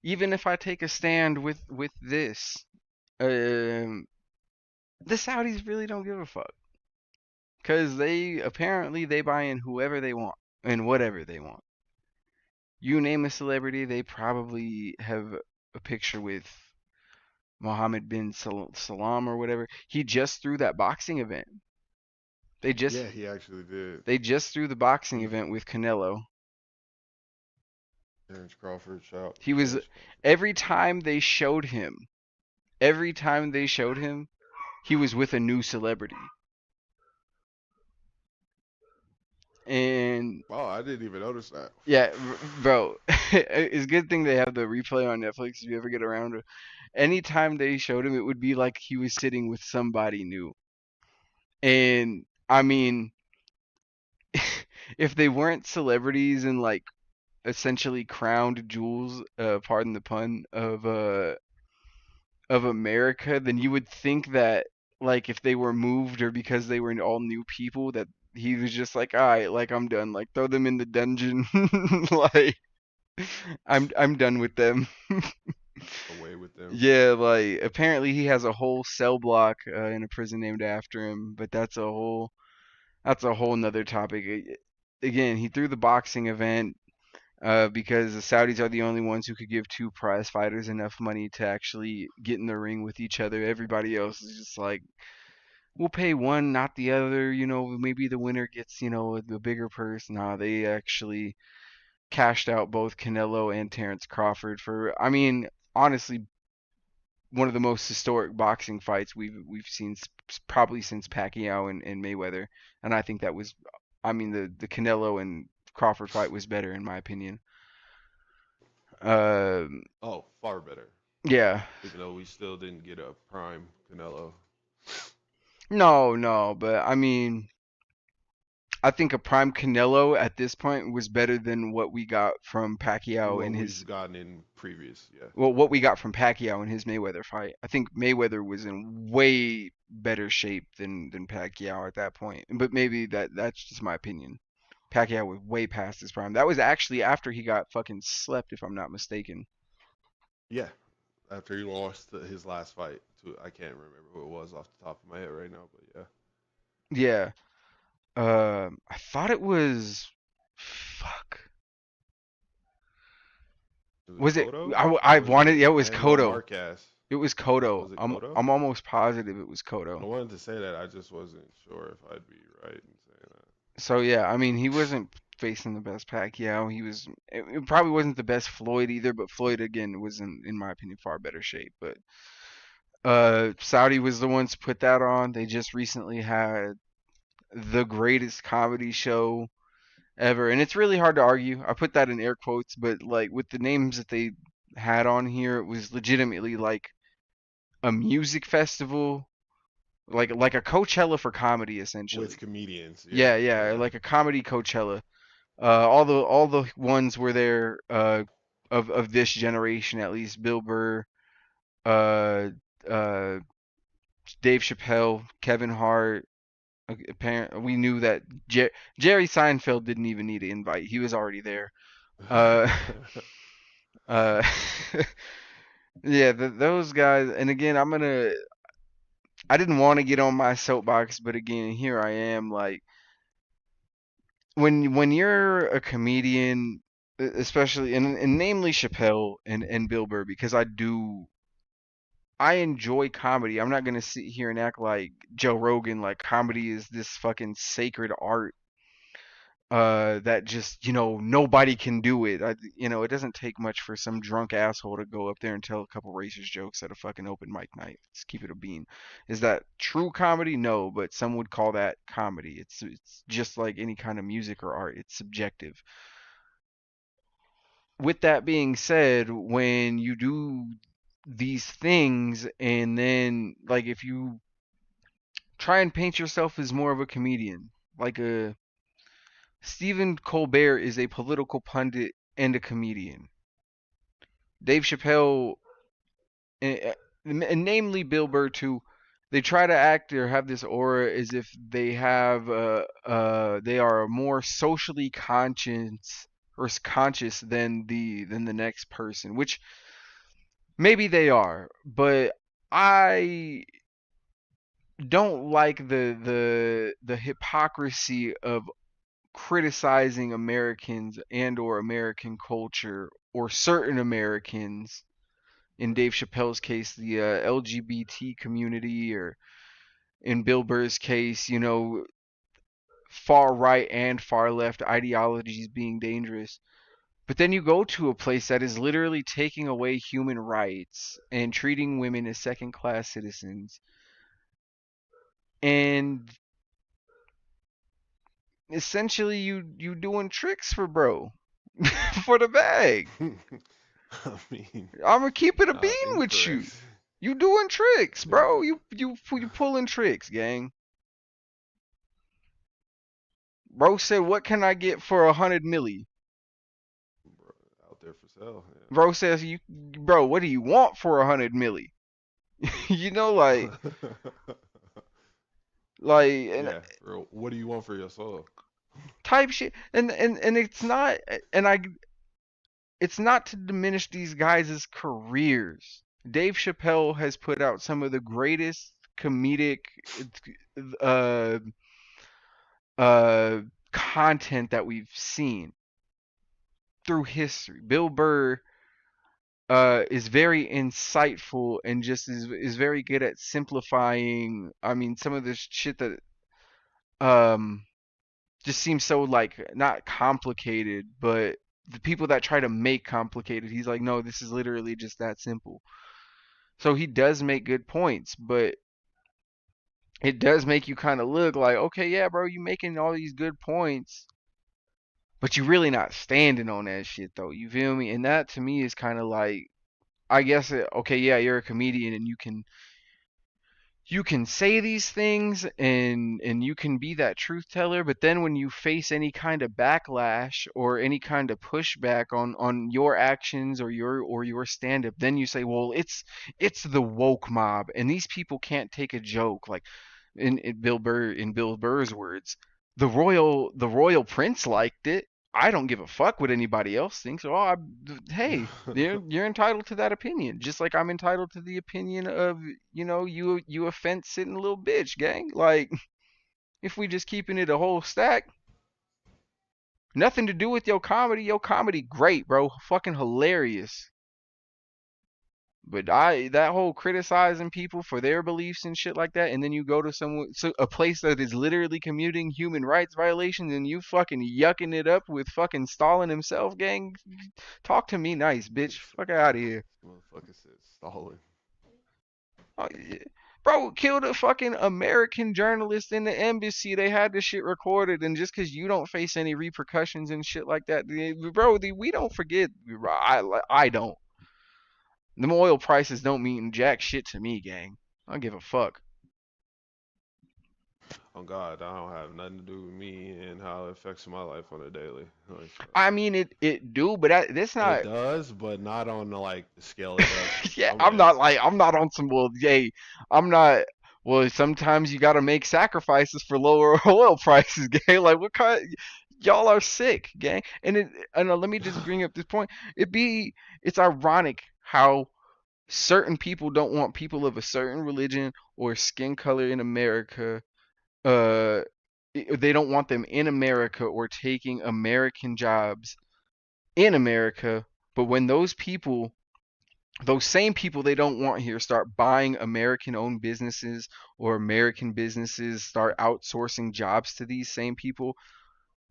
even if I take a stand with this, um, the Saudis really don't give a fuck because they apparently they buy in whoever they want and whatever they want. You name a celebrity, they probably have a picture with Mohammed bin Salam or whatever. He just threw that boxing event. They just Yeah, he actually did. they just threw the boxing He event with Canelo. Terrence Crawford, shout He was Terrence Crawford. every time they showed him, every time they showed him, he was with a new celebrity. And Wow, I didn't even notice that. yeah, bro, it's a good thing they have the replay on Netflix if you ever get around to. Anytime they showed him, it would be like he was sitting with somebody new. And I mean, if they weren't celebrities and like essentially crowned jewels, pardon the pun, of America, then you would think that like if they were moved or because they were all new people that he was just like, all right, like I'm done, like throw them in the dungeon, like I'm done with them. Away with them. Yeah, like apparently he has a whole cell block in a prison named after him, but that's a whole nother topic. Again, he threw the boxing event because the Saudis are the only ones who could give two prize fighters enough money to actually get in the ring with each other. Everybody else is just like, we'll pay one, not the other. You know, maybe the winner gets, you know, the bigger purse. Nah, they actually cashed out both Canelo and Terrence Crawford for, I mean, honestly, one of the most historic boxing fights we've seen probably since Pacquiao and Mayweather. And I think that was, I mean, the Canelo and Crawford fight was better in my opinion. Um, Oh, far better. yeah. Even though we still didn't get a prime Canelo. No, no, but I mean, I think a prime Canelo at this point was better than what we got from Pacquiao in What his we've gotten in previous, yeah. well, what we got from Pacquiao in his Mayweather fight. I think Mayweather was in way better shape than Pacquiao at that point. But maybe that's just my opinion. Pacquiao was way past his prime. That was actually after he got fucking slept, if I'm not mistaken. Yeah, after he lost his last fight to, I can't remember who it was off the top of my head right now, but yeah. Yeah. I thought it was fuck. Was it Was it? Cotto? Or I was wanted. it Yeah, it was Manuel Kodo. Marquez? It was Kodo. Was it Cotto? I'm almost positive it was I Kodo. wanted to say that, I just wasn't sure if I'd be right in saying that. So yeah, I mean he wasn't facing the best Pacquiao. It probably wasn't the best Floyd either, but Floyd again was in my opinion far better shape. But Saudi was the ones to put that on. They just recently had the greatest comedy show ever, and it's really hard to argue. I put that in air quotes, but like with the names that they had on here, it was legitimately like a music festival, like a Coachella for comedy With essentially. comedians, yeah, Yeah, yeah, yeah. like a comedy Coachella. All the ones were there of this generation at least. Bill Burr, uh, uh, Dave Chappelle, Kevin Hart. Apparent we knew that Jerry Seinfeld didn't even need an invite. He was already there. Uh, uh, yeah, those guys. And again, I didn't want to get on my soapbox, but again, here I am. Like when you're a comedian, especially and namely Chappelle and Bill Burr, because I enjoy comedy. I'm not gonna sit here and act like Joe Rogan, like comedy is this fucking sacred art that just nobody can do it. It doesn't take much for some drunk asshole to go up there and tell a couple racist jokes at a fucking open mic night. Let's keep it a bean. Is that true comedy? No, but some would call that comedy. It's just like any kind of music or art. It's subjective. With that being said, when you do these things and then like if you try and paint yourself as more of a comedian, like a Stephen Colbert is a political pundit and a comedian. Dave Chappelle, and namely Bill Burr too, they try to act or have this aura as if they are more socially conscious than the next person, which maybe they are, but I don't like the hypocrisy of criticizing Americans and or American culture or certain Americans. In Dave Chappelle's case, the LGBT community, or in Bill Burr's case, far right and far left ideologies being dangerous. But then you go to a place that is literally taking away human rights and treating women as second class citizens. And essentially you doing tricks for bro for the bag. I mean, I'm gonna keep it a beam not with you. incorrect. You doing tricks, Not bro. incorrect. You pulling tricks, gang. Bro said, "What can I get for 100 milli?" Bro, out there for sale. Bro says, "You, bro, what do you want for 100 milli?" Like, Yeah. and Yeah, bro. What do you want for your soul? type shit. And it's not to diminish these guys' careers. Dave Chappelle has put out some of the greatest comedic uh uh content that we've seen through history. Bill Burr is very insightful and just is very good at simplifying. I mean, some of this shit that um just seems so like not complicated, but the people that try to make complicated, he's like, no, this is literally just that simple. So he does make good points, but it does make you kind of look like, okay, yeah, bro, you making all these good points, but you really not standing on that shit though. You feel me? And that to me is kind of like, I guess, okay, yeah, you're a comedian and you can say these things and you can be that truth teller, but then when you face any kind of backlash or any kind of pushback on your actions or your stand up, then you say, well, it's the woke mob and these people can't take a joke. Like in Bill Burr's words, the royal prince liked it. I don't give a fuck what anybody else thinks. Hey, you're entitled to that opinion, just like I'm entitled to the opinion of you a fence sitting little bitch, gang. Like if we just keeping it a whole stack, nothing to do with your comedy. Your comedy great, bro, fucking hilarious. But that whole criticizing people for their beliefs and shit like that, and then you go to a place that is literally commuting human rights violations, and you fucking yucking it up with fucking Stalin himself, gang. Talk to me nice, bitch. This Fuck out of here. motherfucker said Stalin. Oh, yeah. Bro, killed a fucking American journalist in the embassy. They had this shit recorded, and just because you don't face any repercussions and shit like that, bro, we don't forget. I don't. Them oil prices don't mean jack shit to me, gang. I don't give a fuck. Oh God, I don't have nothing to do with me and how it affects my life on a daily. Like, I mean, it do, but that's it not. does, but not on the like the scale it does for Yeah, some men. I'm not on some, well, hey, I'm not. Well, sometimes you got to make sacrifices for lower oil prices, gang. Like what kind? Y'all are sick, gang. Let me just bring up this point. It be it's ironic how certain people don't want people of a certain religion or skin color in America. Uh, they don't want them in America or taking American jobs in America. But when those same people they don't want here start buying American owned businesses, or American businesses start outsourcing jobs to these same people,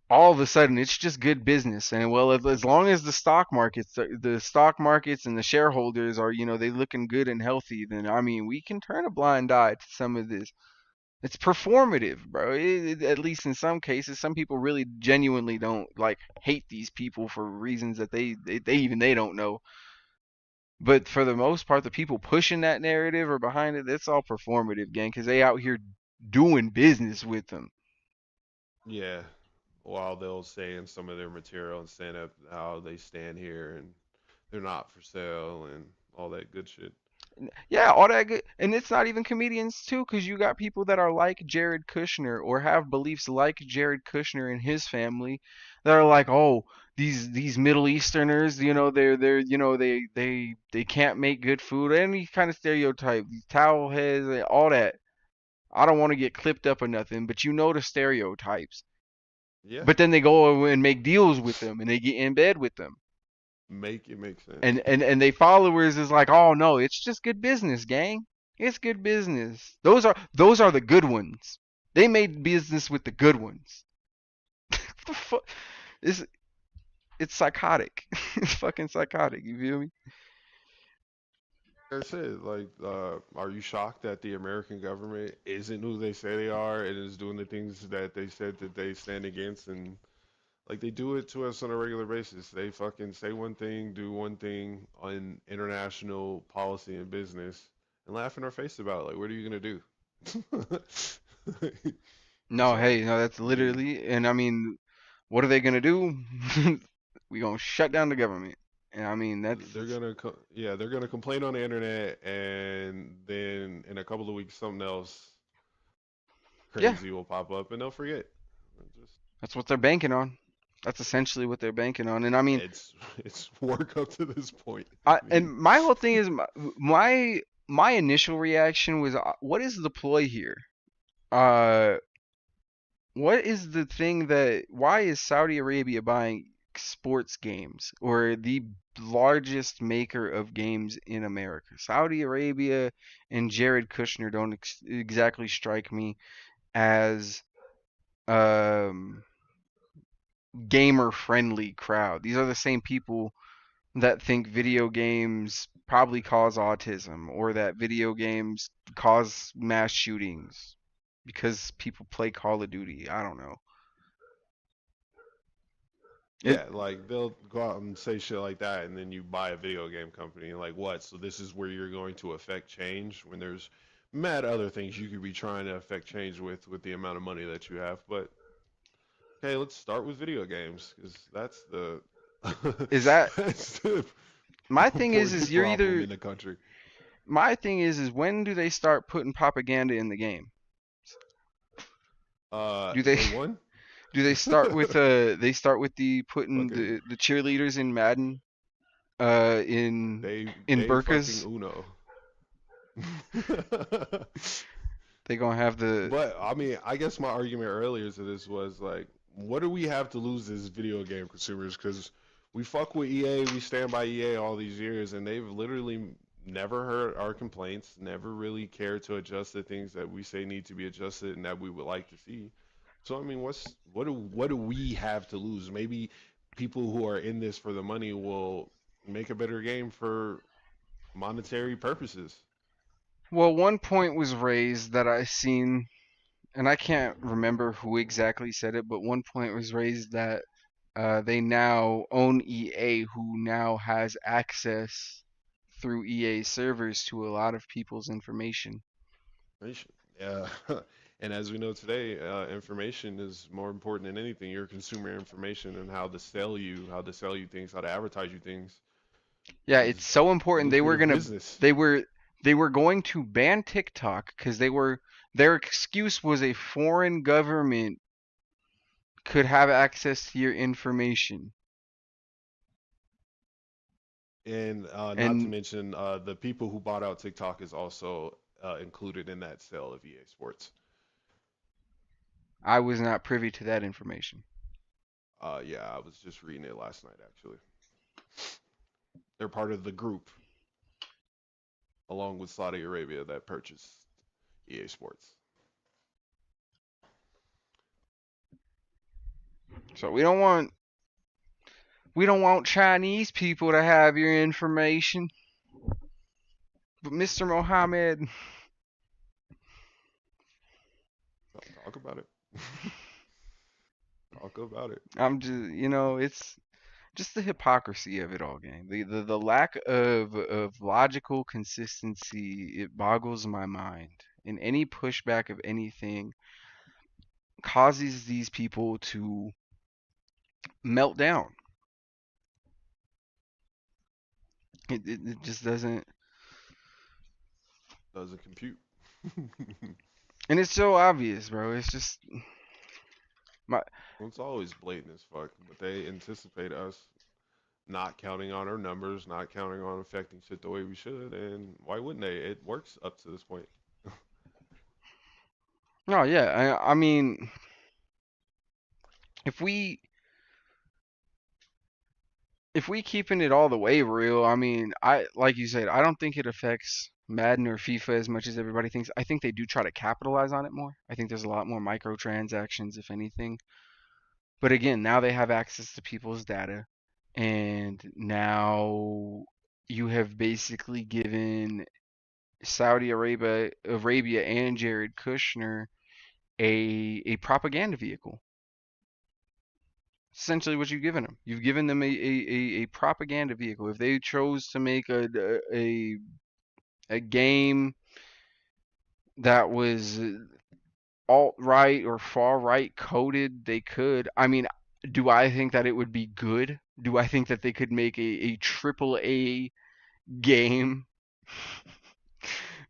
all of a sudden it's just good business. And well, as long as the stock markets and the shareholders are, they looking good and healthy, then I mean we can turn a blind eye to some of this. It's performative, bro. At least in some cases, some people really genuinely don't like hate these people for reasons that they don't know. But for the most part, the people pushing that narrative or behind it, it's all performative, gang, because they out here doing business with them. Yeah, while they'll say in some of their material and stand up how they stand here and they're not for sale and all that good shit. Yeah, all that good, and it's not even comedians too, because you got people that are like Jared Kushner or have beliefs like Jared Kushner and his family that are like, oh, these Middle Easterners, they're they can't make good food, any kind of stereotype, these towel heads, all that. I don't want to get clipped up or nothing, but the stereotypes. Yeah, But then they go and make deals with them, and they get in bed with them. make it make sense. And they followers is like, oh no, it's just good business, gang. It's good business. Those are the good ones. They made business with the good ones. What the fuck? It's it's psychotic. It's fucking psychotic. You feel me? Like I said, like, are you shocked that the American government isn't who they say they are and is doing the things that they said that they stand against? And like they do it to us on a regular basis. They fucking say one thing, do one thing on international policy and business, and laugh in our face about it. Like, what are you gonna do? No, So, hey, no, that's I mean, literally, and I mean, what are they gonna do? We gonna shut down the government, and I mean yeah, they're gonna complain on the internet, and then in a couple of weeks, something else yeah, crazy will pop up, and they'll forget. Just that's what they're banking on. That's essentially what they're banking on, and I mean, it's it's work up to this point. I I and mean, my whole thing is my initial reaction was, what is the ploy here? Uh, what is the thing that why is Saudi Arabia buying sports games, or the largest maker of games in America? Saudi Arabia and Jared Kushner don't exactly strike me as um gamer friendly crowd. These are the same people that think video games probably cause autism, or that video games cause mass shootings because people play Call of Duty. I don't know. It, yeah, like they'll go out and say shit like that, and then you buy a video game company, and like what? So this is where you're going to affect change when there's mad other things you could be trying to affect change with the amount of money that you have. But okay, let's start with video games because that's the is that that's the my thing is important you're problem either in the country. my thing is when do they start putting propaganda in the game? Do they Day one. do they start with the putting Fucking the cheerleaders in Madden in day fucking burkas? uno. They gonna have the But I mean, I guess my argument earlier to this was like, what do we have to lose as video game consumers? Because we fuck with EA, we stand by EA all these years, and they've literally never heard our complaints, never really cared to adjust the things that we say need to be adjusted and that we would like to see. So I mean, what do we have to lose? Maybe people who are in this for the money will make a better game for monetary purposes. well, one point was raised that I seen, and I can't remember who exactly said it, but one point was raised that they now own EA, who now has access through EA servers to a lot of people's information. Yeah. And as we know today, information is more important than anything. Your consumer information and how to sell you things, how to advertise you things Yeah, it's is so important. lucrative business. They were they were going to ban TikTok because their excuse was a foreign government could have access to your information. And not to And mention, the people who bought out TikTok is also included in that sale of EA Sports. I was not privy to that information. Yeah, I was just reading it last night, actually. They're part of the group, along with Saudi Arabia, that purchased EA Sports. So we don't want Chinese people to have your information. But Mr. Mohammed, Talk about it. Talk about it. I'm just it's just the hypocrisy of it all, gang. The lack of logical consistency, it boggles my mind. And any pushback of anything causes these people to melt down. It just doesn't, Doesn't compute. and it's so obvious, bro. It's just my Well, it's always blatant as fuck, but they anticipate us not counting on our numbers, not counting on affecting shit the way we should, and why wouldn't they? It works up to this point. no, yeah. I mean, if we if we keeping it all the way real, I mean, I like you said, I don't think it affects Madden or FIFA as much as everybody thinks. I think they do try to capitalize on it more. I think there's a lot more microtransactions, if anything. But again, now they have access to people's data, and now you have basically given Arabia and Jared Kushner a propaganda vehicle. Essentially what you've given them. You've given them a propaganda vehicle. If they chose to make a game that was alt right or far right coded, they could. I mean, do I think that it would be good? Do I think that they could make a triple A game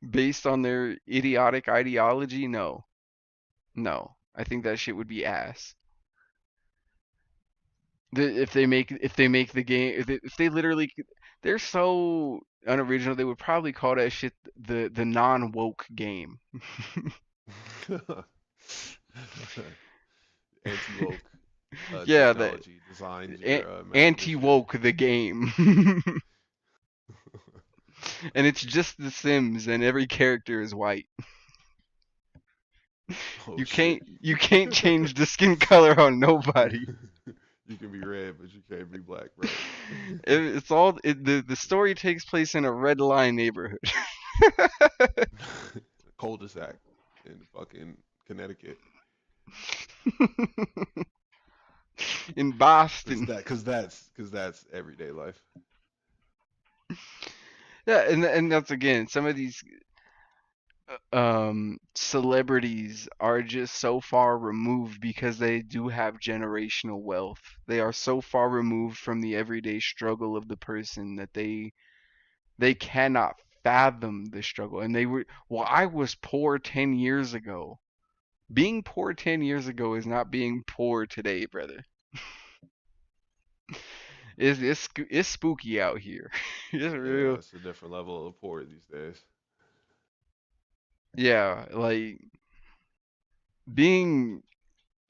based on their idiotic ideology? No. No. I think that shit would be ass. If they make the game if they literally they're so unoriginal they would probably call that shit the non woke game. Anti woke Yeah, the technology designed your anti imagination. woke the game. And it's just The Sims and every character is white. Oh shit. You can't change the skin color on nobody. You can be red, but you can't be black, bro. It's all the story takes place in a red line neighborhood. Cul-de-sac in fucking Connecticut. In Cause Boston. that, cause that's everyday life. Yeah, and that's again some of these celebrities are just so far removed because they do have generational wealth. They are so far removed from the everyday struggle of the person that they cannot fathom the struggle. And they were well, I was poor 10 years ago. Being poor 10 years ago is not being poor today, brother. It's spooky out here. It's Yeah, real. it's a different level of poor these days. Yeah, like being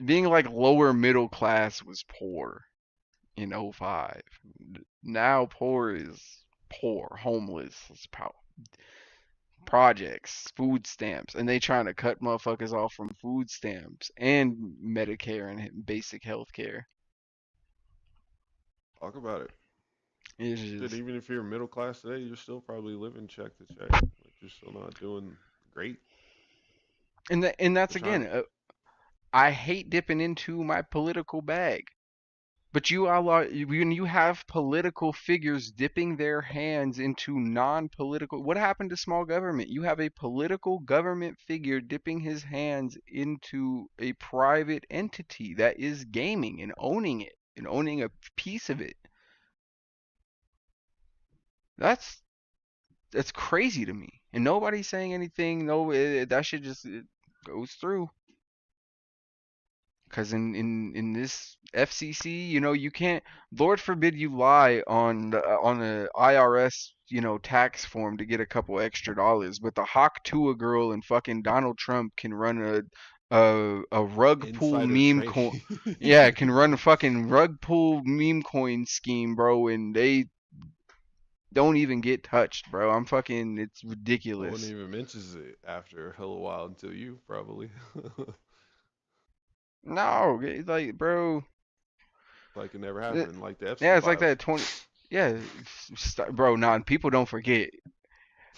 being like lower middle class was poor in '05. Now poor is poor, homeless, projects, food stamps, and they trying to cut motherfuckers off from food stamps and Medicare and basic health care. Talk about it. It's Shit, just even if you're middle class today, you're still probably living check to check. Like you're still not doing great. and that's They're trying. again, I hate dipping into my political bag. But you outlaw when you have political figures dipping their hands into non-political. What happened to small government? You have a political government figure dipping his hands into a private entity that is gaming and owning a piece of it. That's that's crazy to me. And nobody's saying anything. No, that shit just it goes through. Because in this FCC, you can't. Lord forbid you lie on the IRS, tax form to get a couple extra dollars. But the Hawk Tuah girl and fucking Donald Trump can run a rug pull Insider meme coin. trading. Yeah, can run a fucking rug pull meme coin scheme, bro, and they don't even get touched, bro. I'm fucking. It's No one ridiculous. even mentions it after a hell of a while until you probably. No, like, bro. Like it never eh, happened, like the Yeah, Epstein it's like files. that 20. Yeah, bro. Nah, people don't forget.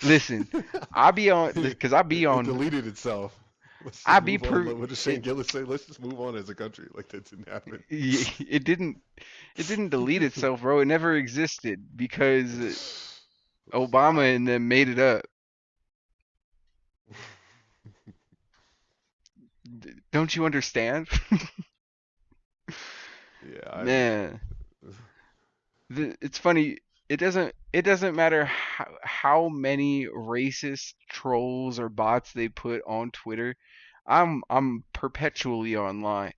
Listen, I be on it, because I be it on. deleted itself. Let's I just be move on. per. What does Shane It Gillis say? Let's just move on as a country. Like that didn't happen. it didn't delete itself, bro. It never existed because Stop. Obama and them made it up. Don't you understand? Yeah, I Man, it's funny. It doesn't matter how many racist trolls or bots they put on Twitter. I'm perpetually online.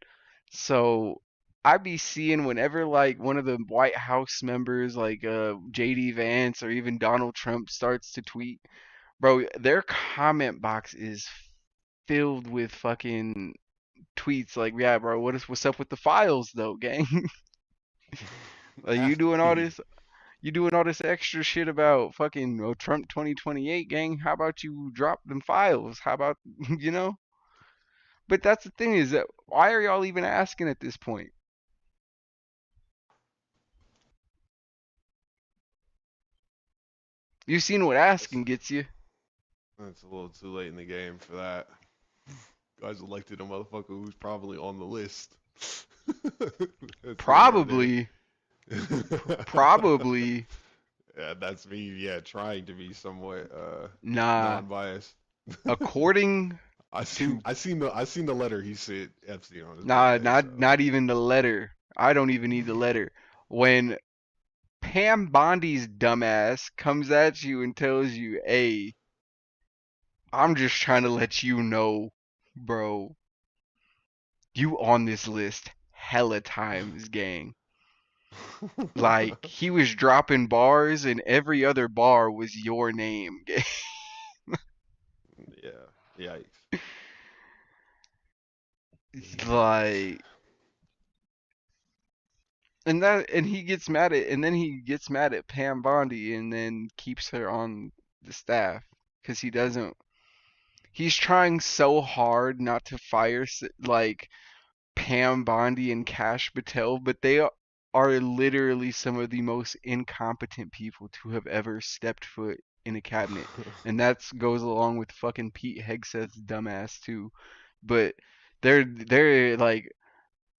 So I be seeing whenever like one of the White House members like JD Vance or even Donald Trump starts to tweet, bro, their comment box is filled with fucking tweets like, yeah, bro, what's up with the files though, gang? Like have to be. you doing all this extra shit about fucking Trump 2028, gang. How about you drop them files? How about you know? But that's the thing is that why are y'all even asking at this point? You've seen what That's, asking gets you. that's a little too late in the game for that. Guys elected a motherfucker who's probably on the list. That's him right there. Probably, probably, Yeah, that's me. Yeah, trying to be somewhat nah. non-biased. According I seen to I seen the I seen the letter he sent Epstein on his nah, birthday. not So not even the letter. I don't even need the letter. When Pam Bondi's dumbass comes at you and tells you, "Hey, I'm just trying to let you know, bro, you on this list hella times, gang." Like he was dropping bars and every other bar was your name, gang. yeah, yikes. Yikes. Like and he gets mad at and then he gets mad at Pam Bondi and then keeps her on the staff because he's trying so hard not to fire like Pam Bondi and Cash Patel, but they are literally some of the most incompetent people to have ever stepped foot in a cabinet, and that goes along with fucking Pete Hegseth's dumbass too. But they're like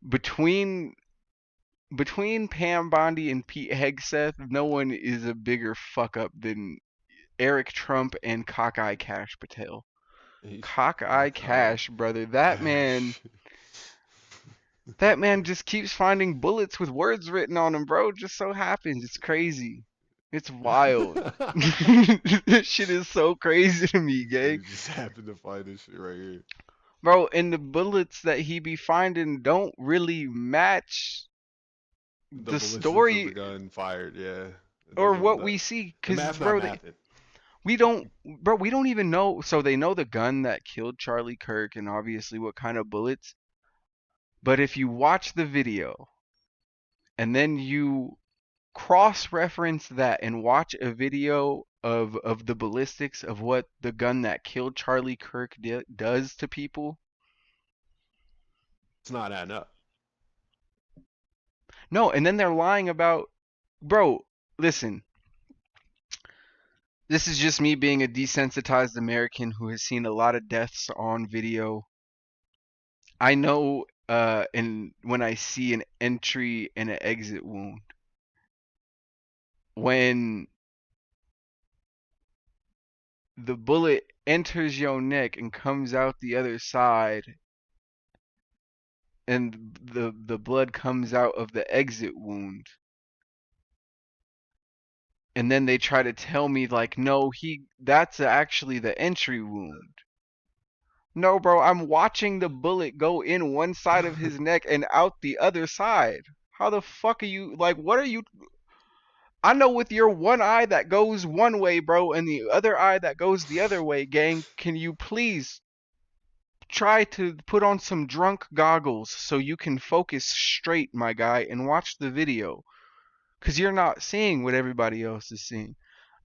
between Pam Bondi and Pete Hegseth, no one is a bigger fuck up than Eric Trump and Cockeye Cash Patel. He's Cockeye Hawkeye Cash, brother, Cash. that man just keeps finding bullets with words written on them, bro. It just so happens. It's crazy. It's wild. This shit is so crazy to me, He said gang. he just happened to find this shit right here. Bro, and the bullets that he be finding don't really match The the ballistics of the story gun fired. Yeah, it or doesn't. what The, we see. the Cause, math not bro, mathing. we don't even know. So they know the gun that killed Charlie Kirk and obviously what kind of bullets. But if you watch the video and then you cross-reference that and watch a video of the ballistics of what the gun that killed Charlie Kirk does to people. It's not adding up. No, and then they're lying about, bro, listen, this is just me being a desensitized American who has seen a lot of deaths on video. I know and when I see an entry and an exit wound, when the bullet enters your neck and comes out the other side, and the blood comes out of the exit wound, and then they try to tell me like, no, he that's actually the entry wound. No, bro, I'm watching the bullet go in one side of his neck and out the other side. How the fuck are you like, what are you? I know with your one eye that goes one way, bro, and the other eye that goes the other way, gang, can you please try to put on some drunk goggles so you can focus straight, my guy, and watch the video? Because you're not seeing what everybody else is seeing.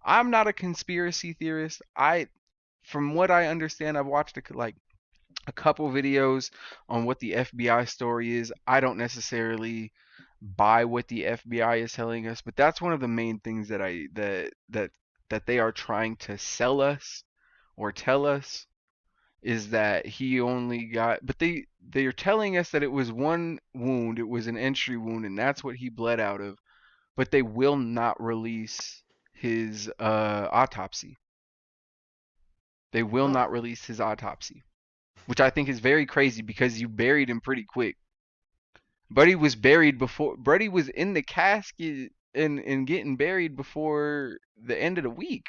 I'm not a conspiracy theorist. From what I understand, I've watched like a couple videos on what the FBI story is. I don't necessarily buy what the FBI is telling us, but that's one of the main things that they are trying to sell us or tell us is that he only got, but they're telling us that it was one wound, it was an entry wound, and that's what he bled out of, but they will not release his autopsy. They will Huh. not release his autopsy, which I think is very crazy because you buried him pretty quick. Buddy was buried before. Buddy was in the casket and getting buried before the end of the week,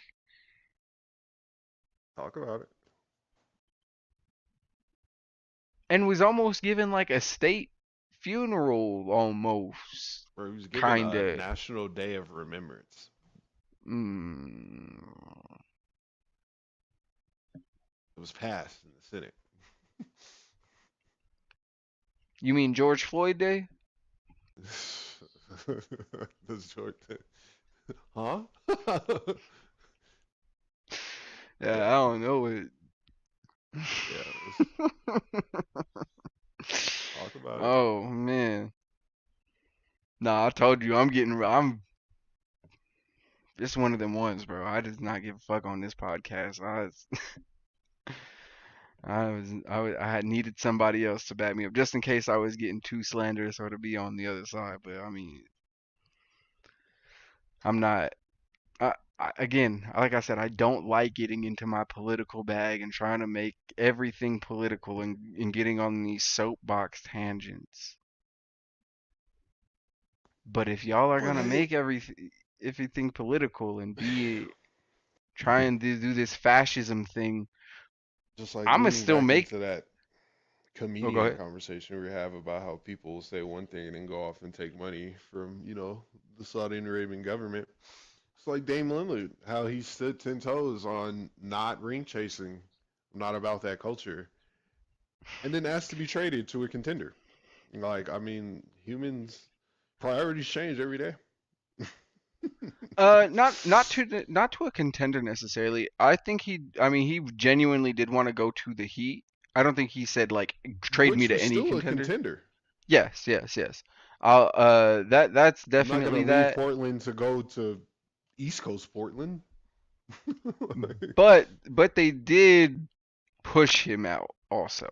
Talk about it. and was almost given like a state funeral, almost Bro, he was given a kinda. National Day of Remembrance. Mm, It was passed in the Senate. you mean George Floyd Day? That's George. Huh? Yeah, I Yeah, don't know it. yeah. Talk about it. Oh man, nah, I told you I'm just one of them ones, bro. I does not give a fuck on this podcast. I had needed somebody else to back me up just in case I was getting too slanderous or to be on the other side. But I mean, I'm not. Again, like I said, I don't like getting into my political bag and trying to make everything political and getting on these soapbox tangents. But if y'all are Well, gonna hey, make everything political and be trying to do this fascism thing, just like I'ma leading still back make. into that Oh, go comedian ahead. conversation we have about how people will say one thing and then go off and take money from, the Saudi Arabian government. It's like Dame Lillard, how he stood 10 toes on not ring chasing, not about that culture, and then asked to be traded to a contender. Like, I mean, humans' priorities change every day. Not to a contender necessarily. I think I mean, he genuinely did want to go to the Heat. I don't think he said like trade me Which to was any still a contender. contender. Yes, yes, yes. That's I'm not gonna definitely leave that. Portland to go to East Coast Portland. But they did push him out also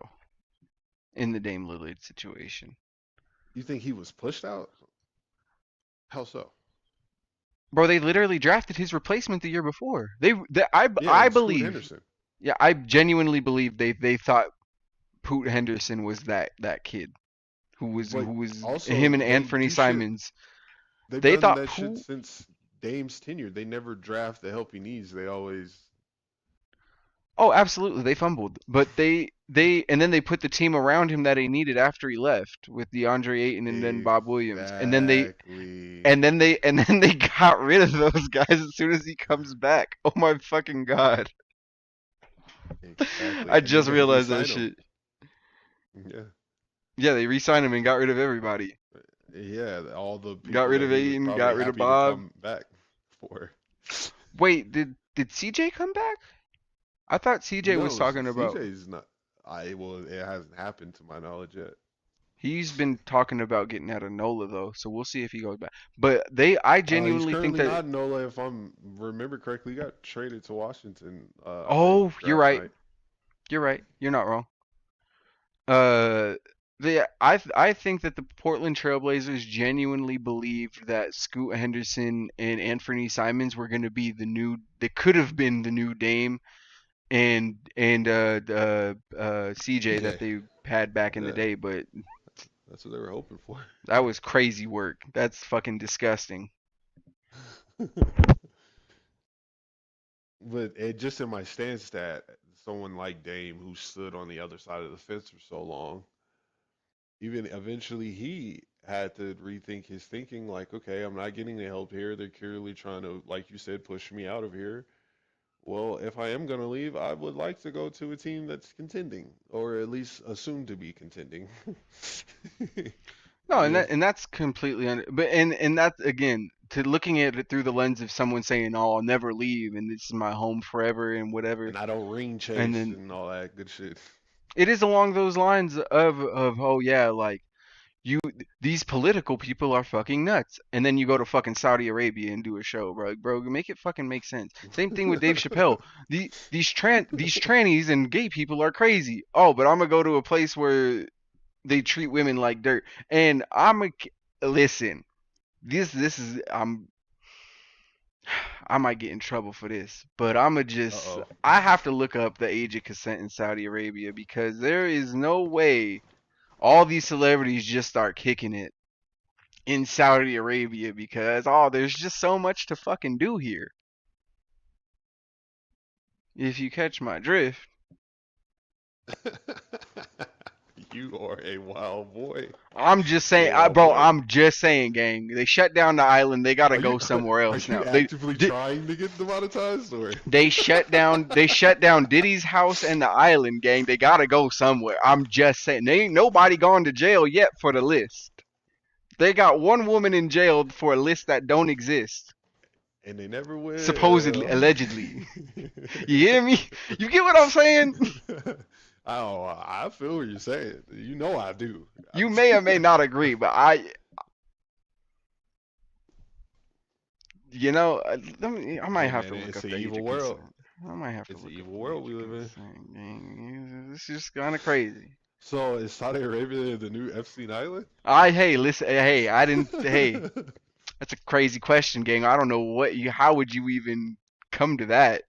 in the Dame Lillard situation. You think he was pushed out? How so? Bro, they literally drafted his replacement the year before. Yeah, I and Scoot believe. Henderson. Yeah, I genuinely believe they thought Poot Henderson was that kid But who was also him and they Anthony do shit. Simons. They've They done thought that shit Poot. since Dame's tenure. They never draft the help he needs. They always. Oh, absolutely, they fumbled, but they and then they put the team around him that he needed after he left with DeAndre Ayton and then Bob Williams, Exactly. and then they got rid of those guys as soon as he comes back. Oh my fucking god! Exactly. I And then just they realized that re-sign him. shit. Yeah. Yeah, they re-signed him and got rid of everybody. Yeah. All the Got people rid that of he was Ayton, got probably rid of happy to Bob. come back for. Wait, did CJ come back? I thought CJ was No, talking about. CJ's not. Well, it hasn't happened to my knowledge yet. He's been talking about getting out of NOLA though, so we'll see if he goes back. But I He's genuinely think currently that. not Nola. If I'm remember correctly, he got traded to Washington. I think Oh, you're draft right. night. You're right. You're not wrong. Uh, I think that the Portland Trailblazers genuinely believed that Scoot Henderson and Anthony Simons were going to be the new. They could have been the new Dame and CJ that CJ. they had back in the Yeah, day, but that's what they were hoping for. that was crazy work. That's fucking disgusting. But it just in my stance that someone like Dame, who stood on the other side of the fence for so long, even eventually he had to rethink his thinking. Like, okay, I'm not getting the help here. They're clearly trying to, like you said, push me out of here. Well, if I am gonna leave, I would like to go to a team that's contending, or at least assumed to be contending. No, and If that's completely but and that again to looking at it through the lens of someone saying, "Oh, I'll never leave and this is my home forever and whatever," and I don't ring and chase then and all that good shit. it is along those lines of oh yeah, like you these political people are fucking nuts, and then you go to fucking Saudi Arabia and do a show, bro. Like, bro, make it fucking make sense. Same thing with Dave Chappelle. These trannies and gay people are crazy. Oh, but I'm gonna go to a place where they treat women like dirt, and listen. This is I might get in trouble for this, but Uh-oh. I have to look up the age of consent in Saudi Arabia because there is no way all these celebrities just start kicking it in Saudi Arabia because oh there's just so much to fucking do here. If you catch my drift. You are a wild boy. I'm just You saying, a wild bro. boy. I'm just saying, gang. They shut down the island. They gotta Are you go somewhere are else you now. actively trying to get demonetized or They shut down. They shut down Diddy's house and the island, gang. They gotta go somewhere. I'm just saying. They ain't nobody gone to jail yet for the list. They got one woman in jail for a list that don't exist. and they never Supposedly, will. allegedly. You hear me? You get what I'm saying? Oh, I feel what you're saying. You know I do. You may or may not agree, but I might Hey have man, to look it's up an the age evil of world. consent. I might have to It's an look up evil the world age we of live in. consent, gang. This is kind of crazy. So is Saudi Arabia the new Epstein Island? Hey, listen, hey, I didn't, hey, that's a crazy question, gang. I don't know how would you even come to that?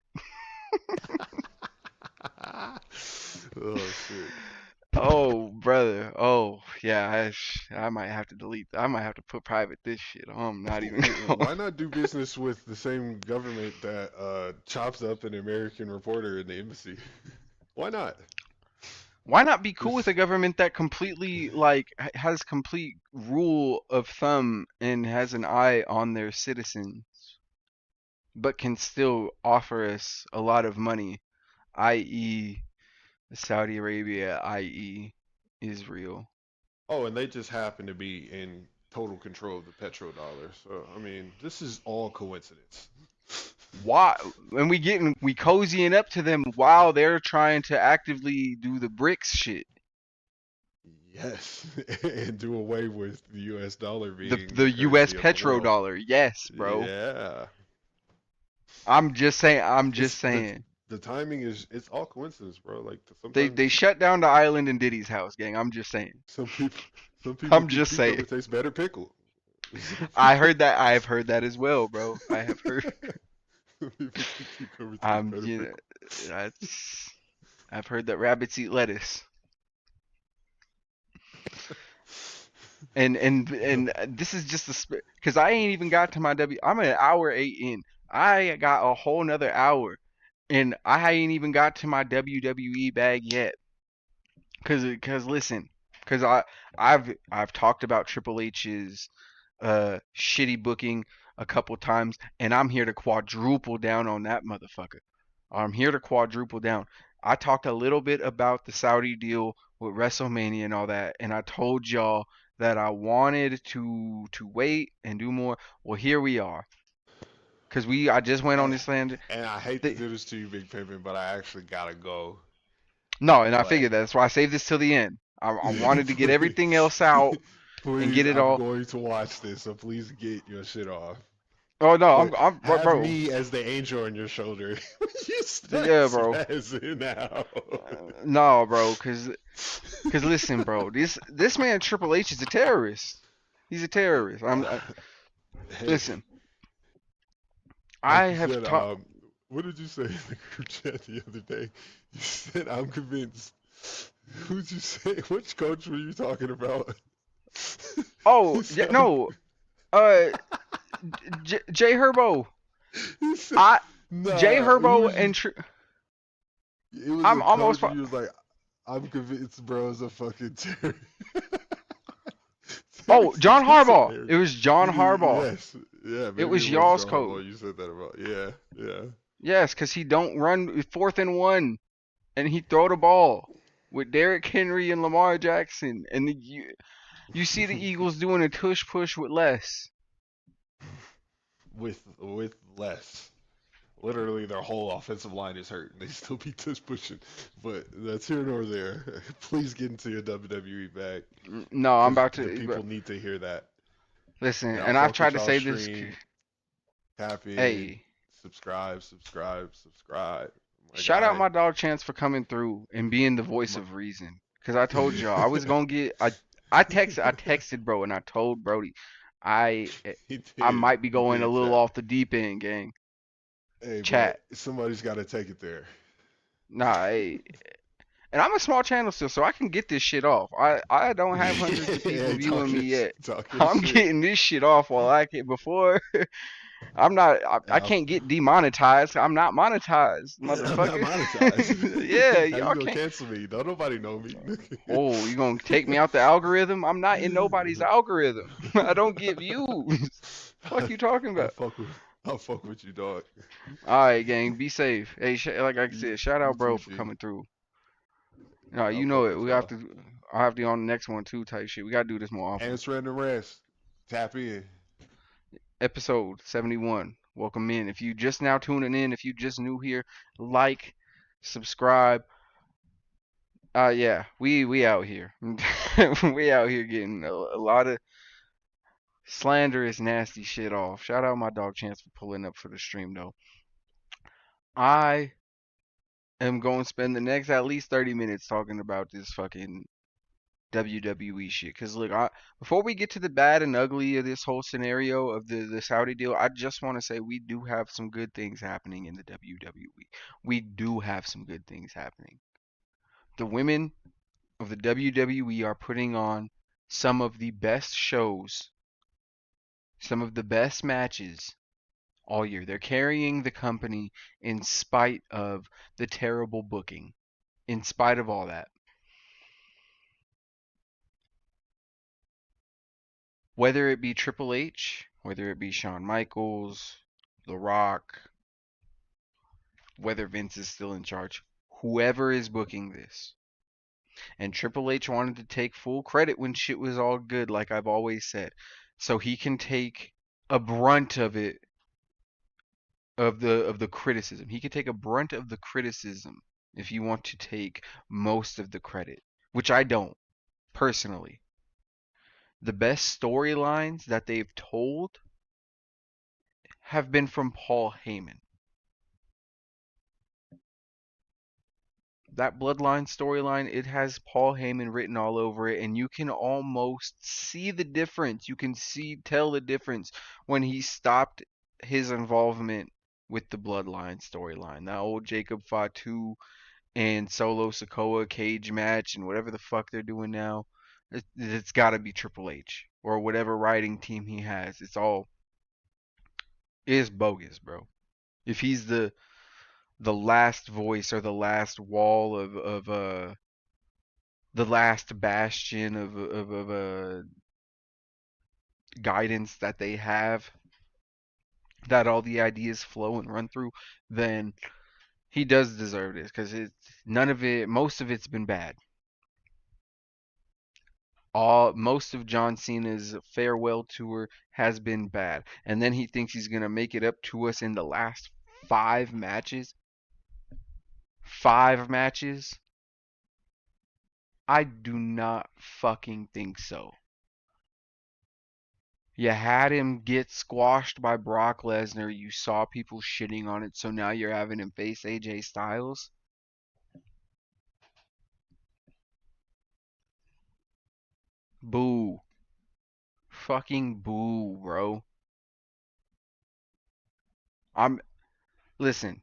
Oh shit. Oh, brother. Oh, yeah. I might have to delete. I might have to put private this shit. I'm not even. Why not do business with the same government that chops up an American reporter in the embassy? Why not? Why not be cool with Just a government that completely like has complete rule of thumb and has an eye on their citizens, but can still offer us a lot of money, i.e., Saudi Arabia, i.e., Israel. oh, and they just happen to be in total control of the petrodollar. So I mean, this is all coincidence. Why? And we cozying up to them while they're trying to actively do the BRICS shit. Yes, and do away with the U.S. dollar being the The U.S. currency of the world. petrodollar. Yes, bro. Yeah, I'm just saying. I'm just it's the saying. the timing is it's all coincidence, bro. Like They sometimes shut down the island in Diddy's house, gang. I'm just saying. some people some people I'm think just saying. cucumber tastes better pickled. Some I people heard that. I've heard that as well, bro. I have heard. some people think cucumber tastes I'm better you know pickled. that's I've heard that rabbits eat lettuce. And this is just the because I ain't even got to my W. I'm an hour 8 in. I got a whole nother hour, and I ain't even got to my WWE bag yet. Cause listen, cause I've talked about Triple H's shitty booking a couple times, and I'm here to quadruple down on that motherfucker. I'm here to quadruple down. I talked a little bit about the Saudi deal with WrestleMania and all that, and I told y'all that I wanted to wait and do more. Well, here we are, cause I just went on And, this land. and I hate to They, do this to you, Big Pimpin', but I actually gotta go. no, and I But figured that's why I saved this till the end. I wanted to get everything else out and please, get it I'm all. going to watch this, so please get your shit off. Oh no, But have bro. me as the angel on your shoulder. You start Yeah, bro. spazzing out. No, bro, cause listen, bro. This man Triple H is a terrorist. He's a terrorist. Hey, Listen. I like you have said, taught. what did you say in the group chat the other day? You said, I'm convinced. Who'd you say? Which coach were you talking about? Oh You yeah, said, no. Uh, Jay Herbo. he said, I Jay nah, he Herbo was and just, it was I'm a almost. coach, and he was like, I'm convinced bro's a fucking terrorist. Oh, Terrorist John is Harbaugh. hilarious. It was John Harbaugh. Yes, yeah, It maybe it was was y'all's Joe coach. Harbaugh you said that about. Yeah, yeah. Yes, cause he don't run 4th and 1, and he throw the ball with Derrick Henry and Lamar Jackson, and you see the Eagles doing a tush push with less. With less. Literally, their whole offensive line is hurt, and they still beat this pushing. But that's here nor there. Please get into your WWE bag, No, I'm because about the to people need to hear that. listen, Y'all and I've fuck tried with to y'all say this. stream. Tap in. Hey, Subscribe. Subscribe. Subscribe. My shout out guy. my dog Chance for coming through and being the voice My... of reason. Cause I told y'all I was gonna get. I texted bro and I told Brody I he I did. might be He going a did, little chat. off the deep end, gang. Hey, but Chat. somebody's got to take it there. Nah, hey. And I'm a small channel still, so I can get this shit off. I don't have hundreds of people Hey, viewing me yet. talking I'm shit. getting this shit off while I can before I'm not. I Yeah, can't get demonetized. I'm not monetized, I'm not motherfucker. Yeah, monetized. How you y'all gonna can't. cancel me? Don't nobody know me. Oh, you gonna take me out the algorithm? I'm not in nobody's algorithm. I don't get views. Fuck you talking I about? fuck with I fuck with you, dog. All right, gang, be safe. Hey, like I You, said, shout you out, too, bro, for G. coming through. No, I'll you know fuck it. with We have y'all. to. I have to be on the next one too. Type shit. We gotta do this more often. Answering the rest. Tap in. Episode 71. Welcome in. If you just now tuning in, if you just new here, like, subscribe. Yeah, we out here. We out here getting a lot of slanderous, nasty shit off. Shout out my dog Chance for pulling up for the stream though. I am going to spend the next at least 30 minutes talking about this fucking WWE shit. Cause look, before we get to the bad and ugly of this whole scenario of the Saudi deal, I just want to say we do have some good things happening in the WWE. We do have some good things happening. The women of the WWE are putting on some of the best shows, some of the best matches all year. They're carrying the company in spite of the terrible booking, in spite of all that. Whether it be Triple H, whether it be Shawn Michaels, The Rock, whether Vince is still in charge, whoever is booking this. And Triple H wanted to take full credit when shit was all good, like I've always said. So he can take a brunt of it, of the criticism. He can take a brunt of the criticism if you want to take most of the credit, which I don't personally. The best storylines that they've told have been from Paul Heyman. That Bloodline storyline, it has Paul Heyman written all over it, and you can almost see the difference. You can tell the difference when he stopped his involvement with the Bloodline storyline. That old Jacob Fatu and Solo Sikoa cage match and whatever the fuck they're doing now. It's got to be Triple H or whatever writing team he has. It's all is bogus, bro. If he's the last voice or the last wall of the last bastion of guidance that they have, that all the ideas flow and run through, then he does deserve this because none of it, most of it's been bad. Most of John Cena's farewell tour has been bad, and then he thinks he's gonna make it up to us in the last 5 matches. 5 matches. I do not fucking think so. You had him get squashed by Brock Lesnar. You saw people shitting on it, so now you're having him face AJ Styles. Boo. Fucking boo, bro. I'm listen,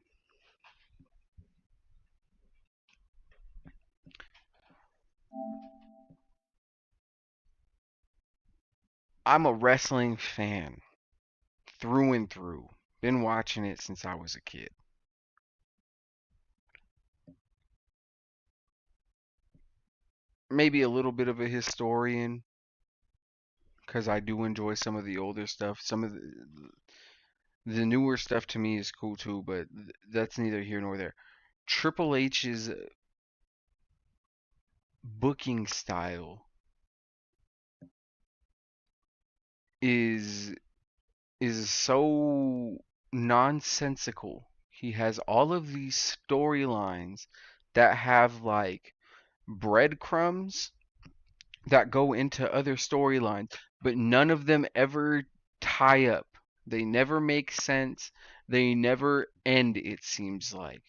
I'm a wrestling fan through and through. Been watching it since I was a kid. Maybe a little bit of a historian because I do enjoy some of the older stuff. Some of the newer stuff to me is cool too, but that's neither here nor there. Triple H's booking style is is so nonsensical. He has all of these storylines that have like breadcrumbs that go into other storylines, but none of them ever tie up. They never make sense. They never end, it seems like.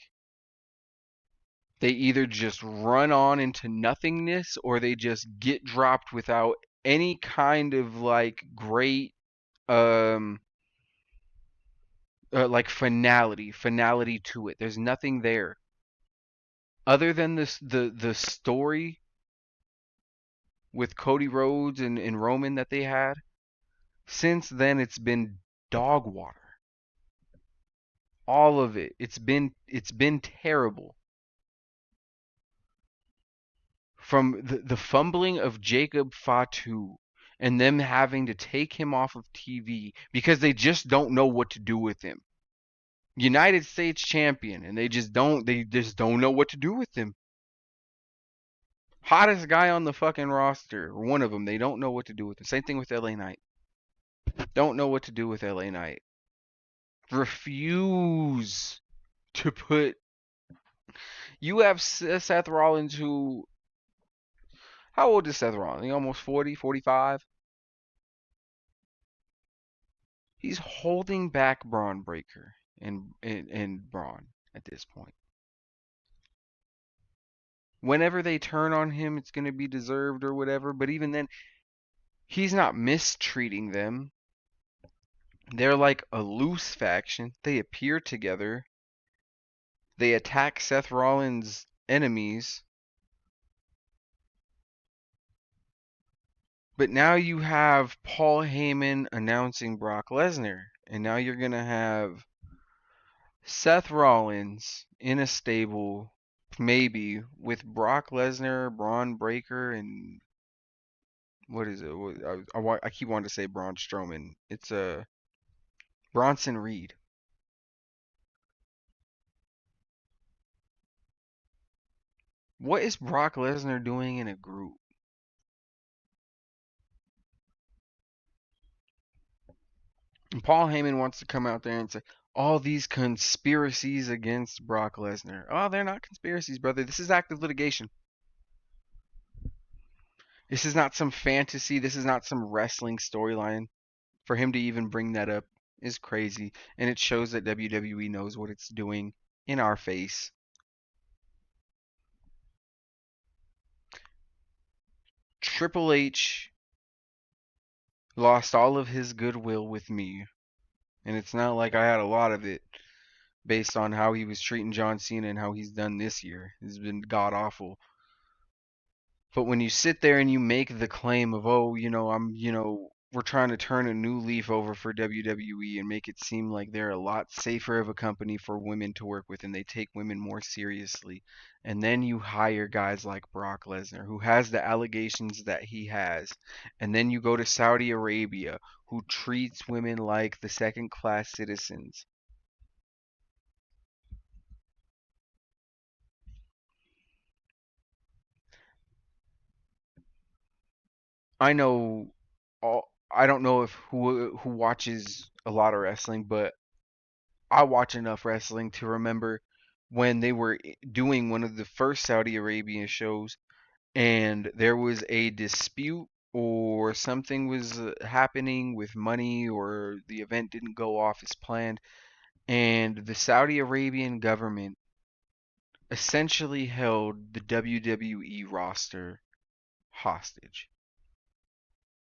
They either just run on into nothingness or they just get dropped without any kind of like great um like finality to it. There's nothing there other than this the story with Cody Rhodes and Roman that they had. Since then, it's been dog water. All of it. It's been terrible. From the fumbling of Jacob Fatu and them having to take him off of TV because they just don't know what to do with him. United States champion, and they just don't know what to do with him. Hottest guy on the fucking roster, one of them. They don't know what to do with him. Same thing with LA Knight. Don't know what to do with LA Knight. Refuse to put. You have Seth Rollins, who, how old is Seth Rollins? He almost 40, 45. He's holding back Braun Breaker and Braun at this point. Whenever they turn on him, it's going to be deserved or whatever. But even then, he's not mistreating them. They're like a loose faction. They appear together. They attack Seth Rollins' enemies. But now you have Paul Heyman announcing Brock Lesnar. And now you're going to have Seth Rollins in a stable, maybe, with Brock Lesnar, Braun Breaker, and what is it? I keep wanting to say Braun Strowman. It's Bronson Reed. What is Brock Lesnar doing in a group? And Paul Heyman wants to come out there and say all these conspiracies against Brock Lesnar. Oh, they're not conspiracies, brother. This is active litigation. This is not some fantasy. This is not some wrestling storyline. For him to even bring that up is crazy, and it shows that WWE knows what it's doing in our face. Triple H lost all of his goodwill with me, and it's not like I had a lot of it based on how he was treating John Cena and how he's done this year. It's been god awful. But when you sit there and you make the claim of, oh, we're trying to turn a new leaf over for WWE and make it seem like they're a lot safer of a company for women to work with and they take women more seriously. And then you hire guys like Brock Lesnar, who has the allegations that he has. And then you go to Saudi Arabia, who treats women like the second class citizens. I know I don't know if who watches a lot of wrestling, but I watch enough wrestling to remember when they were doing one of the first Saudi Arabian shows and there was a dispute or something was happening with money, or the event didn't go off as planned, and the Saudi Arabian government essentially held the WWE roster hostage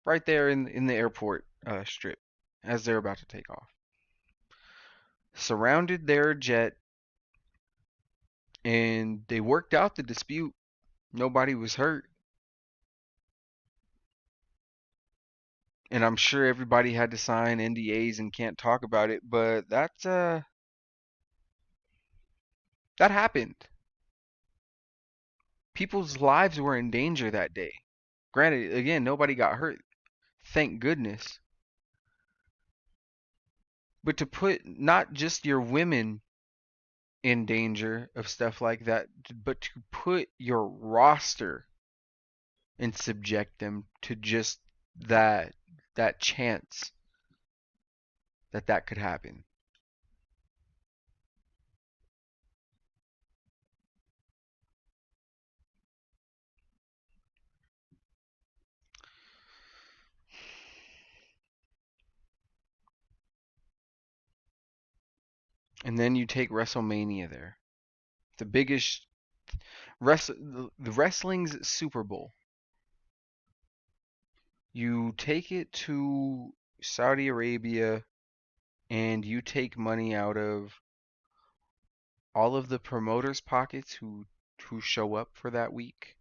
right there in the airport strip as they're about to take off. Surrounded their jet, and they worked out the dispute. Nobody was hurt. And I'm sure everybody had to sign NDAs and can't talk about it, but that happened. People's lives were in danger that day. Granted, again, nobody got hurt, thank goodness. But to put not just your women in danger of stuff like that, but to put your roster and subject them to just that that chance that that could happen. And then you take WrestleMania there. The biggest the wrestling's Super Bowl. You take it to Saudi Arabia and you take money out of all of the promoters' pockets who show up for that week.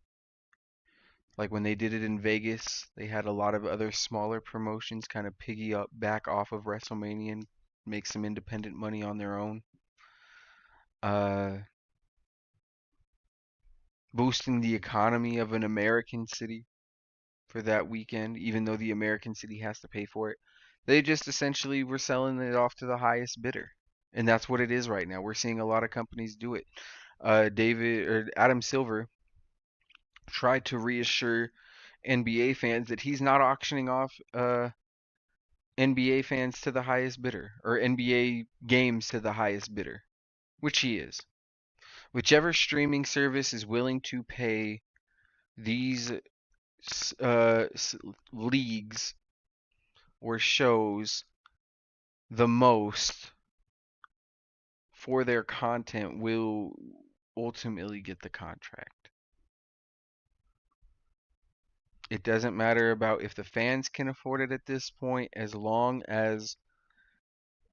Like when they did it in Vegas, they had a lot of other smaller promotions kind of piggy up back off of WrestleMania and make some independent money on their own. Uh, Boosting the economy of an American city for that weekend, even though the American city has to pay for it. They just essentially were selling it off to the highest bidder. And that's what it is right now. We're seeing a lot of companies do it. David or Adam Silver tried to reassure NBA fans that he's not auctioning off NBA fans to the highest bidder or NBA games to the highest bidder, which he is. Whichever streaming service is willing to pay these uh, leagues or shows the most for their content will ultimately get the contract. It doesn't matter about if the fans can afford it at this point, as long as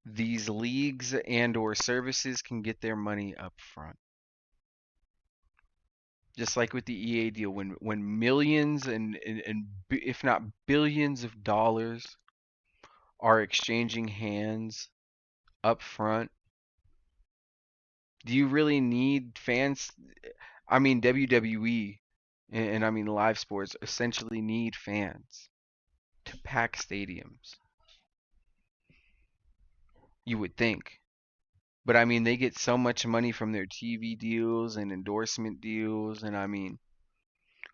these leagues and or services can get their money up front. Just like with the EA deal, when millions and if not billions of dollars are exchanging hands up front, do you really need fans? I mean, WWE and I mean live sports essentially need fans to pack stadiums. You would think. But I mean, they get so much money from their TV deals and endorsement deals, and I mean,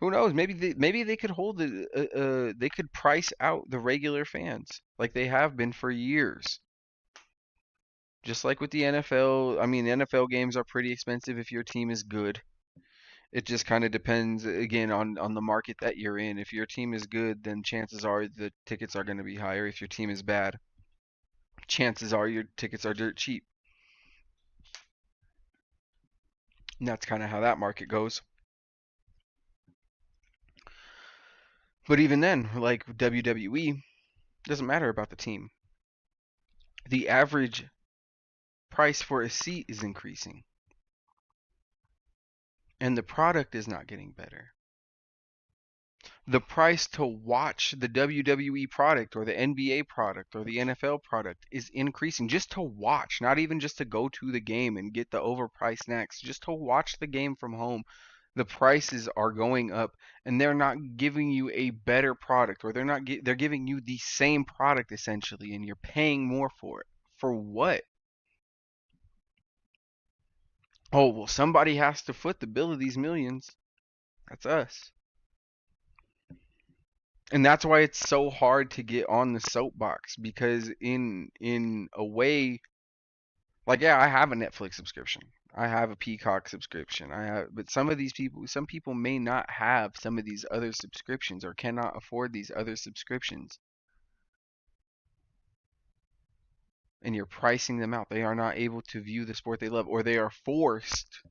who knows? Maybe they could hold the they could price out the regular fans like they have been for years. Just like with the NFL, I mean, NFL games are pretty expensive if your team is good. It just kind of depends again on the market that you're in. If your team is good, then chances are the tickets are going to be higher. If your team is bad, chances are your tickets are dirt cheap. And that's kind of how that market goes. But even then, like WWE, doesn't matter about the team. The average price for a seat is increasing, and the product is not getting better. The price to watch the WWE product or the NBA product or the NFL product is increasing just to watch, not even just to go to the game and get the overpriced snacks, just to watch the game from home. The prices are going up, and they're not giving you a better product, or they're giving you the same product essentially, and you're paying more for it. For what? Oh, well, somebody has to foot the bill of these millions. That's us. And that's why it's so hard to get on the soapbox, because in a way, like, yeah, I have a Netflix subscription. I have a Peacock subscription. I have, but some people may not have some of these other subscriptions or cannot afford these other subscriptions, and you're pricing them out. They are not able to view the sport they love, or they are forced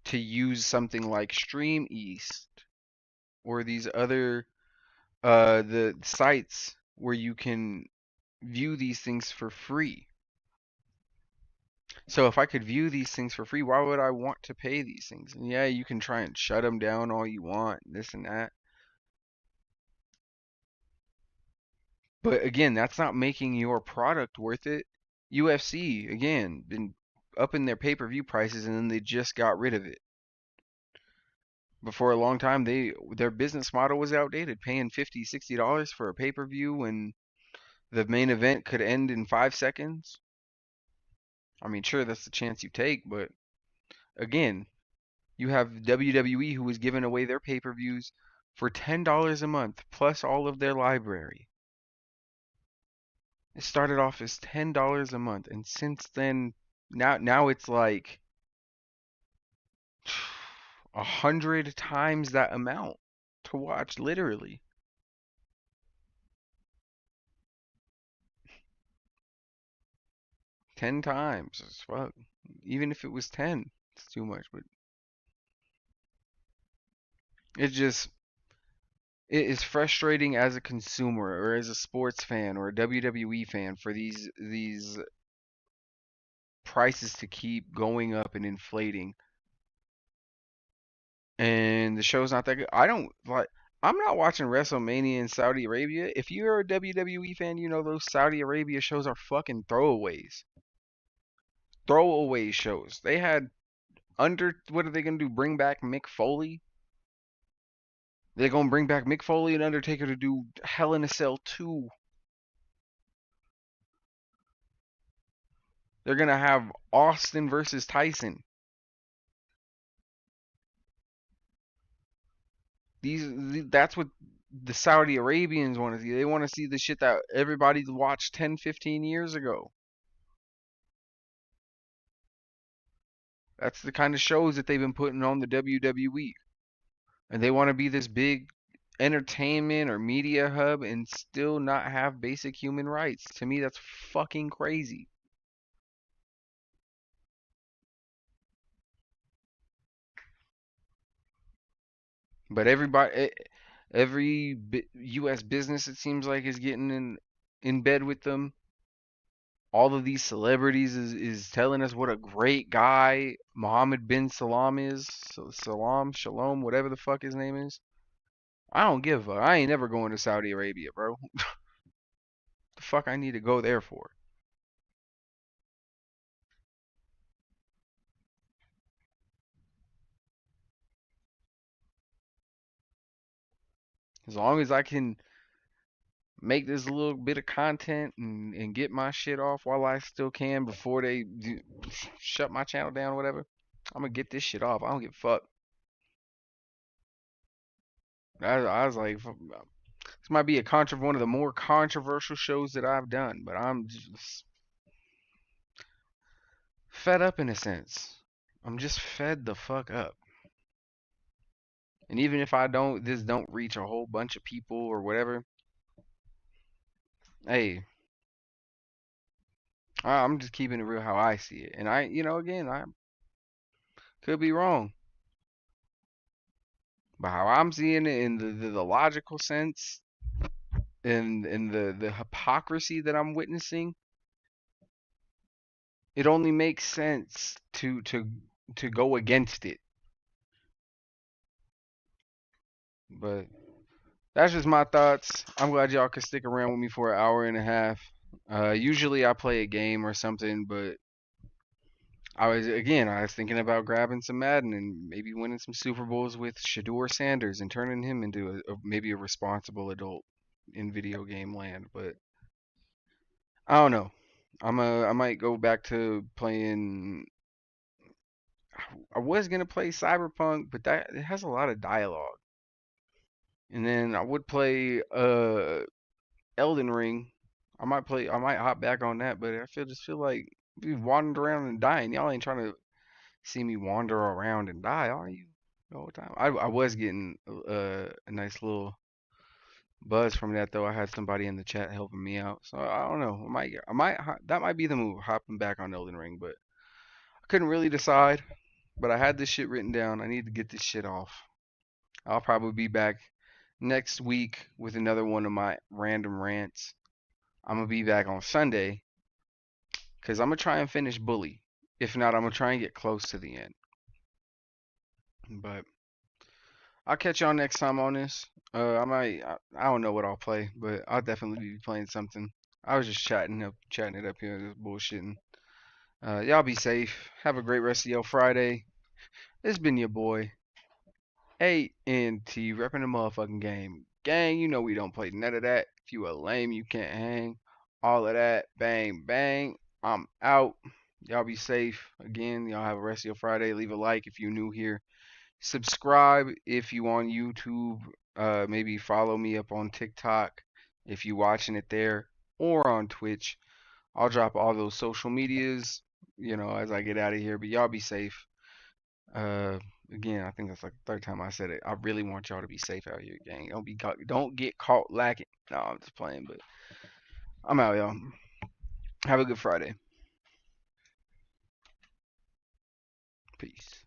to use something like Stream East or these other the sites where you can view these things for free. So if I could view these things for free, why would I want to pay these things? And yeah, you can try and shut them down all you want, this and that. But again, that's not making your product worth it. UFC, again, been upping their pay-per-view prices and then they just got rid of it. But for a long time, their business model was outdated, paying $50, $60 for a pay-per-view when the main event could end in 5 seconds. I mean, sure, that's the chance you take, but again, you have WWE who is giving away their pay-per-views for $10 a month plus all of their library. It started off as $10 a month, and since then, now it's like 100 times that amount to watch, literally 10 times. It's fuck. Even if it was 10, it's too much. But it just it is frustrating as a consumer or as a sports fan or a WWE fan for these prices to keep going up and inflating, and the show's not that good. I don't like. I'm not watching WrestleMania in Saudi Arabia. If you're a WWE fan, you know those Saudi Arabia shows are fucking throwaways. Throwaway shows. They had under. What are they gonna do? Bring back Mick Foley? They're gonna bring back Mick Foley and Undertaker to do Hell in a Cell 2. They're gonna have Austin versus Tyson. That's what the Saudi Arabians want to see. They want to see the shit that everybody watched 10, 15 years ago. That's the kind of shows that they've been putting on the WWE. And they want to be this big entertainment or media hub and still not have basic human rights. To me, that's fucking crazy. But every U.S. business, it seems like, is getting in bed with them. All of these celebrities is telling us what a great guy Mohammed bin Salam is. Shalom, whatever the fuck his name is. I don't give a. I ain't never going to Saudi Arabia, bro. The fuck I need to go there for? As long as I can make this little bit of content and get my shit off while I still can before they shut my channel down or whatever, I'm gonna get this shit off. I don't give a fuck. I was like, this might be one of the more controversial shows that I've done, but I'm just fed up in a sense. I'm just fed the fuck up. And even if this don't reach a whole bunch of people or whatever, hey, I'm just keeping it real how I see it. And again, I could be wrong, but how I'm seeing it in the logical sense and the hypocrisy that I'm witnessing, it only makes sense to go against it. But that's just my thoughts. I'm glad y'all could stick around with me for an hour and a half. Usually I play a game or something, but I was thinking about grabbing some Madden and maybe winning some Super Bowls with Shador Sanders and turning him into maybe a responsible adult in video game land. But I don't know. I might go back to playing. I was gonna play Cyberpunk, but that it has a lot of dialogue. And then I would play Elden Ring. I might hop back on that, but just feel like we wandered around and dying. Y'all ain't trying to see me wander around and die, are you? The whole time. I was getting a nice little buzz from that though. I had somebody in the chat helping me out, so I don't know. That might be the move, hopping back on Elden Ring, but I couldn't really decide. But I had this shit written down. I need to get this shit off. I'll probably be back next week with another one of my random rants. I'm gonna be back on Sunday because I'm gonna try and finish Bully. If not, I'm gonna try and get close to the end. But I'll catch y'all next time on this. I don't know what I'll play, but I'll definitely be playing something. I was just chatting it up here, just bullshitting. Y'all be safe. Have a great rest of your Friday. It's been your boy ANT repping the motherfucking game. Gang, you know we don't play none of that. If you a lame, you can't hang. All of that. Bang, bang. I'm out. Y'all be safe. Again, y'all have a rest of your Friday. Leave a like if you're new here. Subscribe if you on YouTube. Maybe follow me up on TikTok if you watching it there or on Twitch. I'll drop all those social medias, as I get out of here. But y'all be safe. Uh, Again, I think that's like the third time I said it. I really want y'all to be safe out here, gang. Don't get caught lacking. No, I'm just playing, but I'm out, y'all. Have a good Friday. Peace.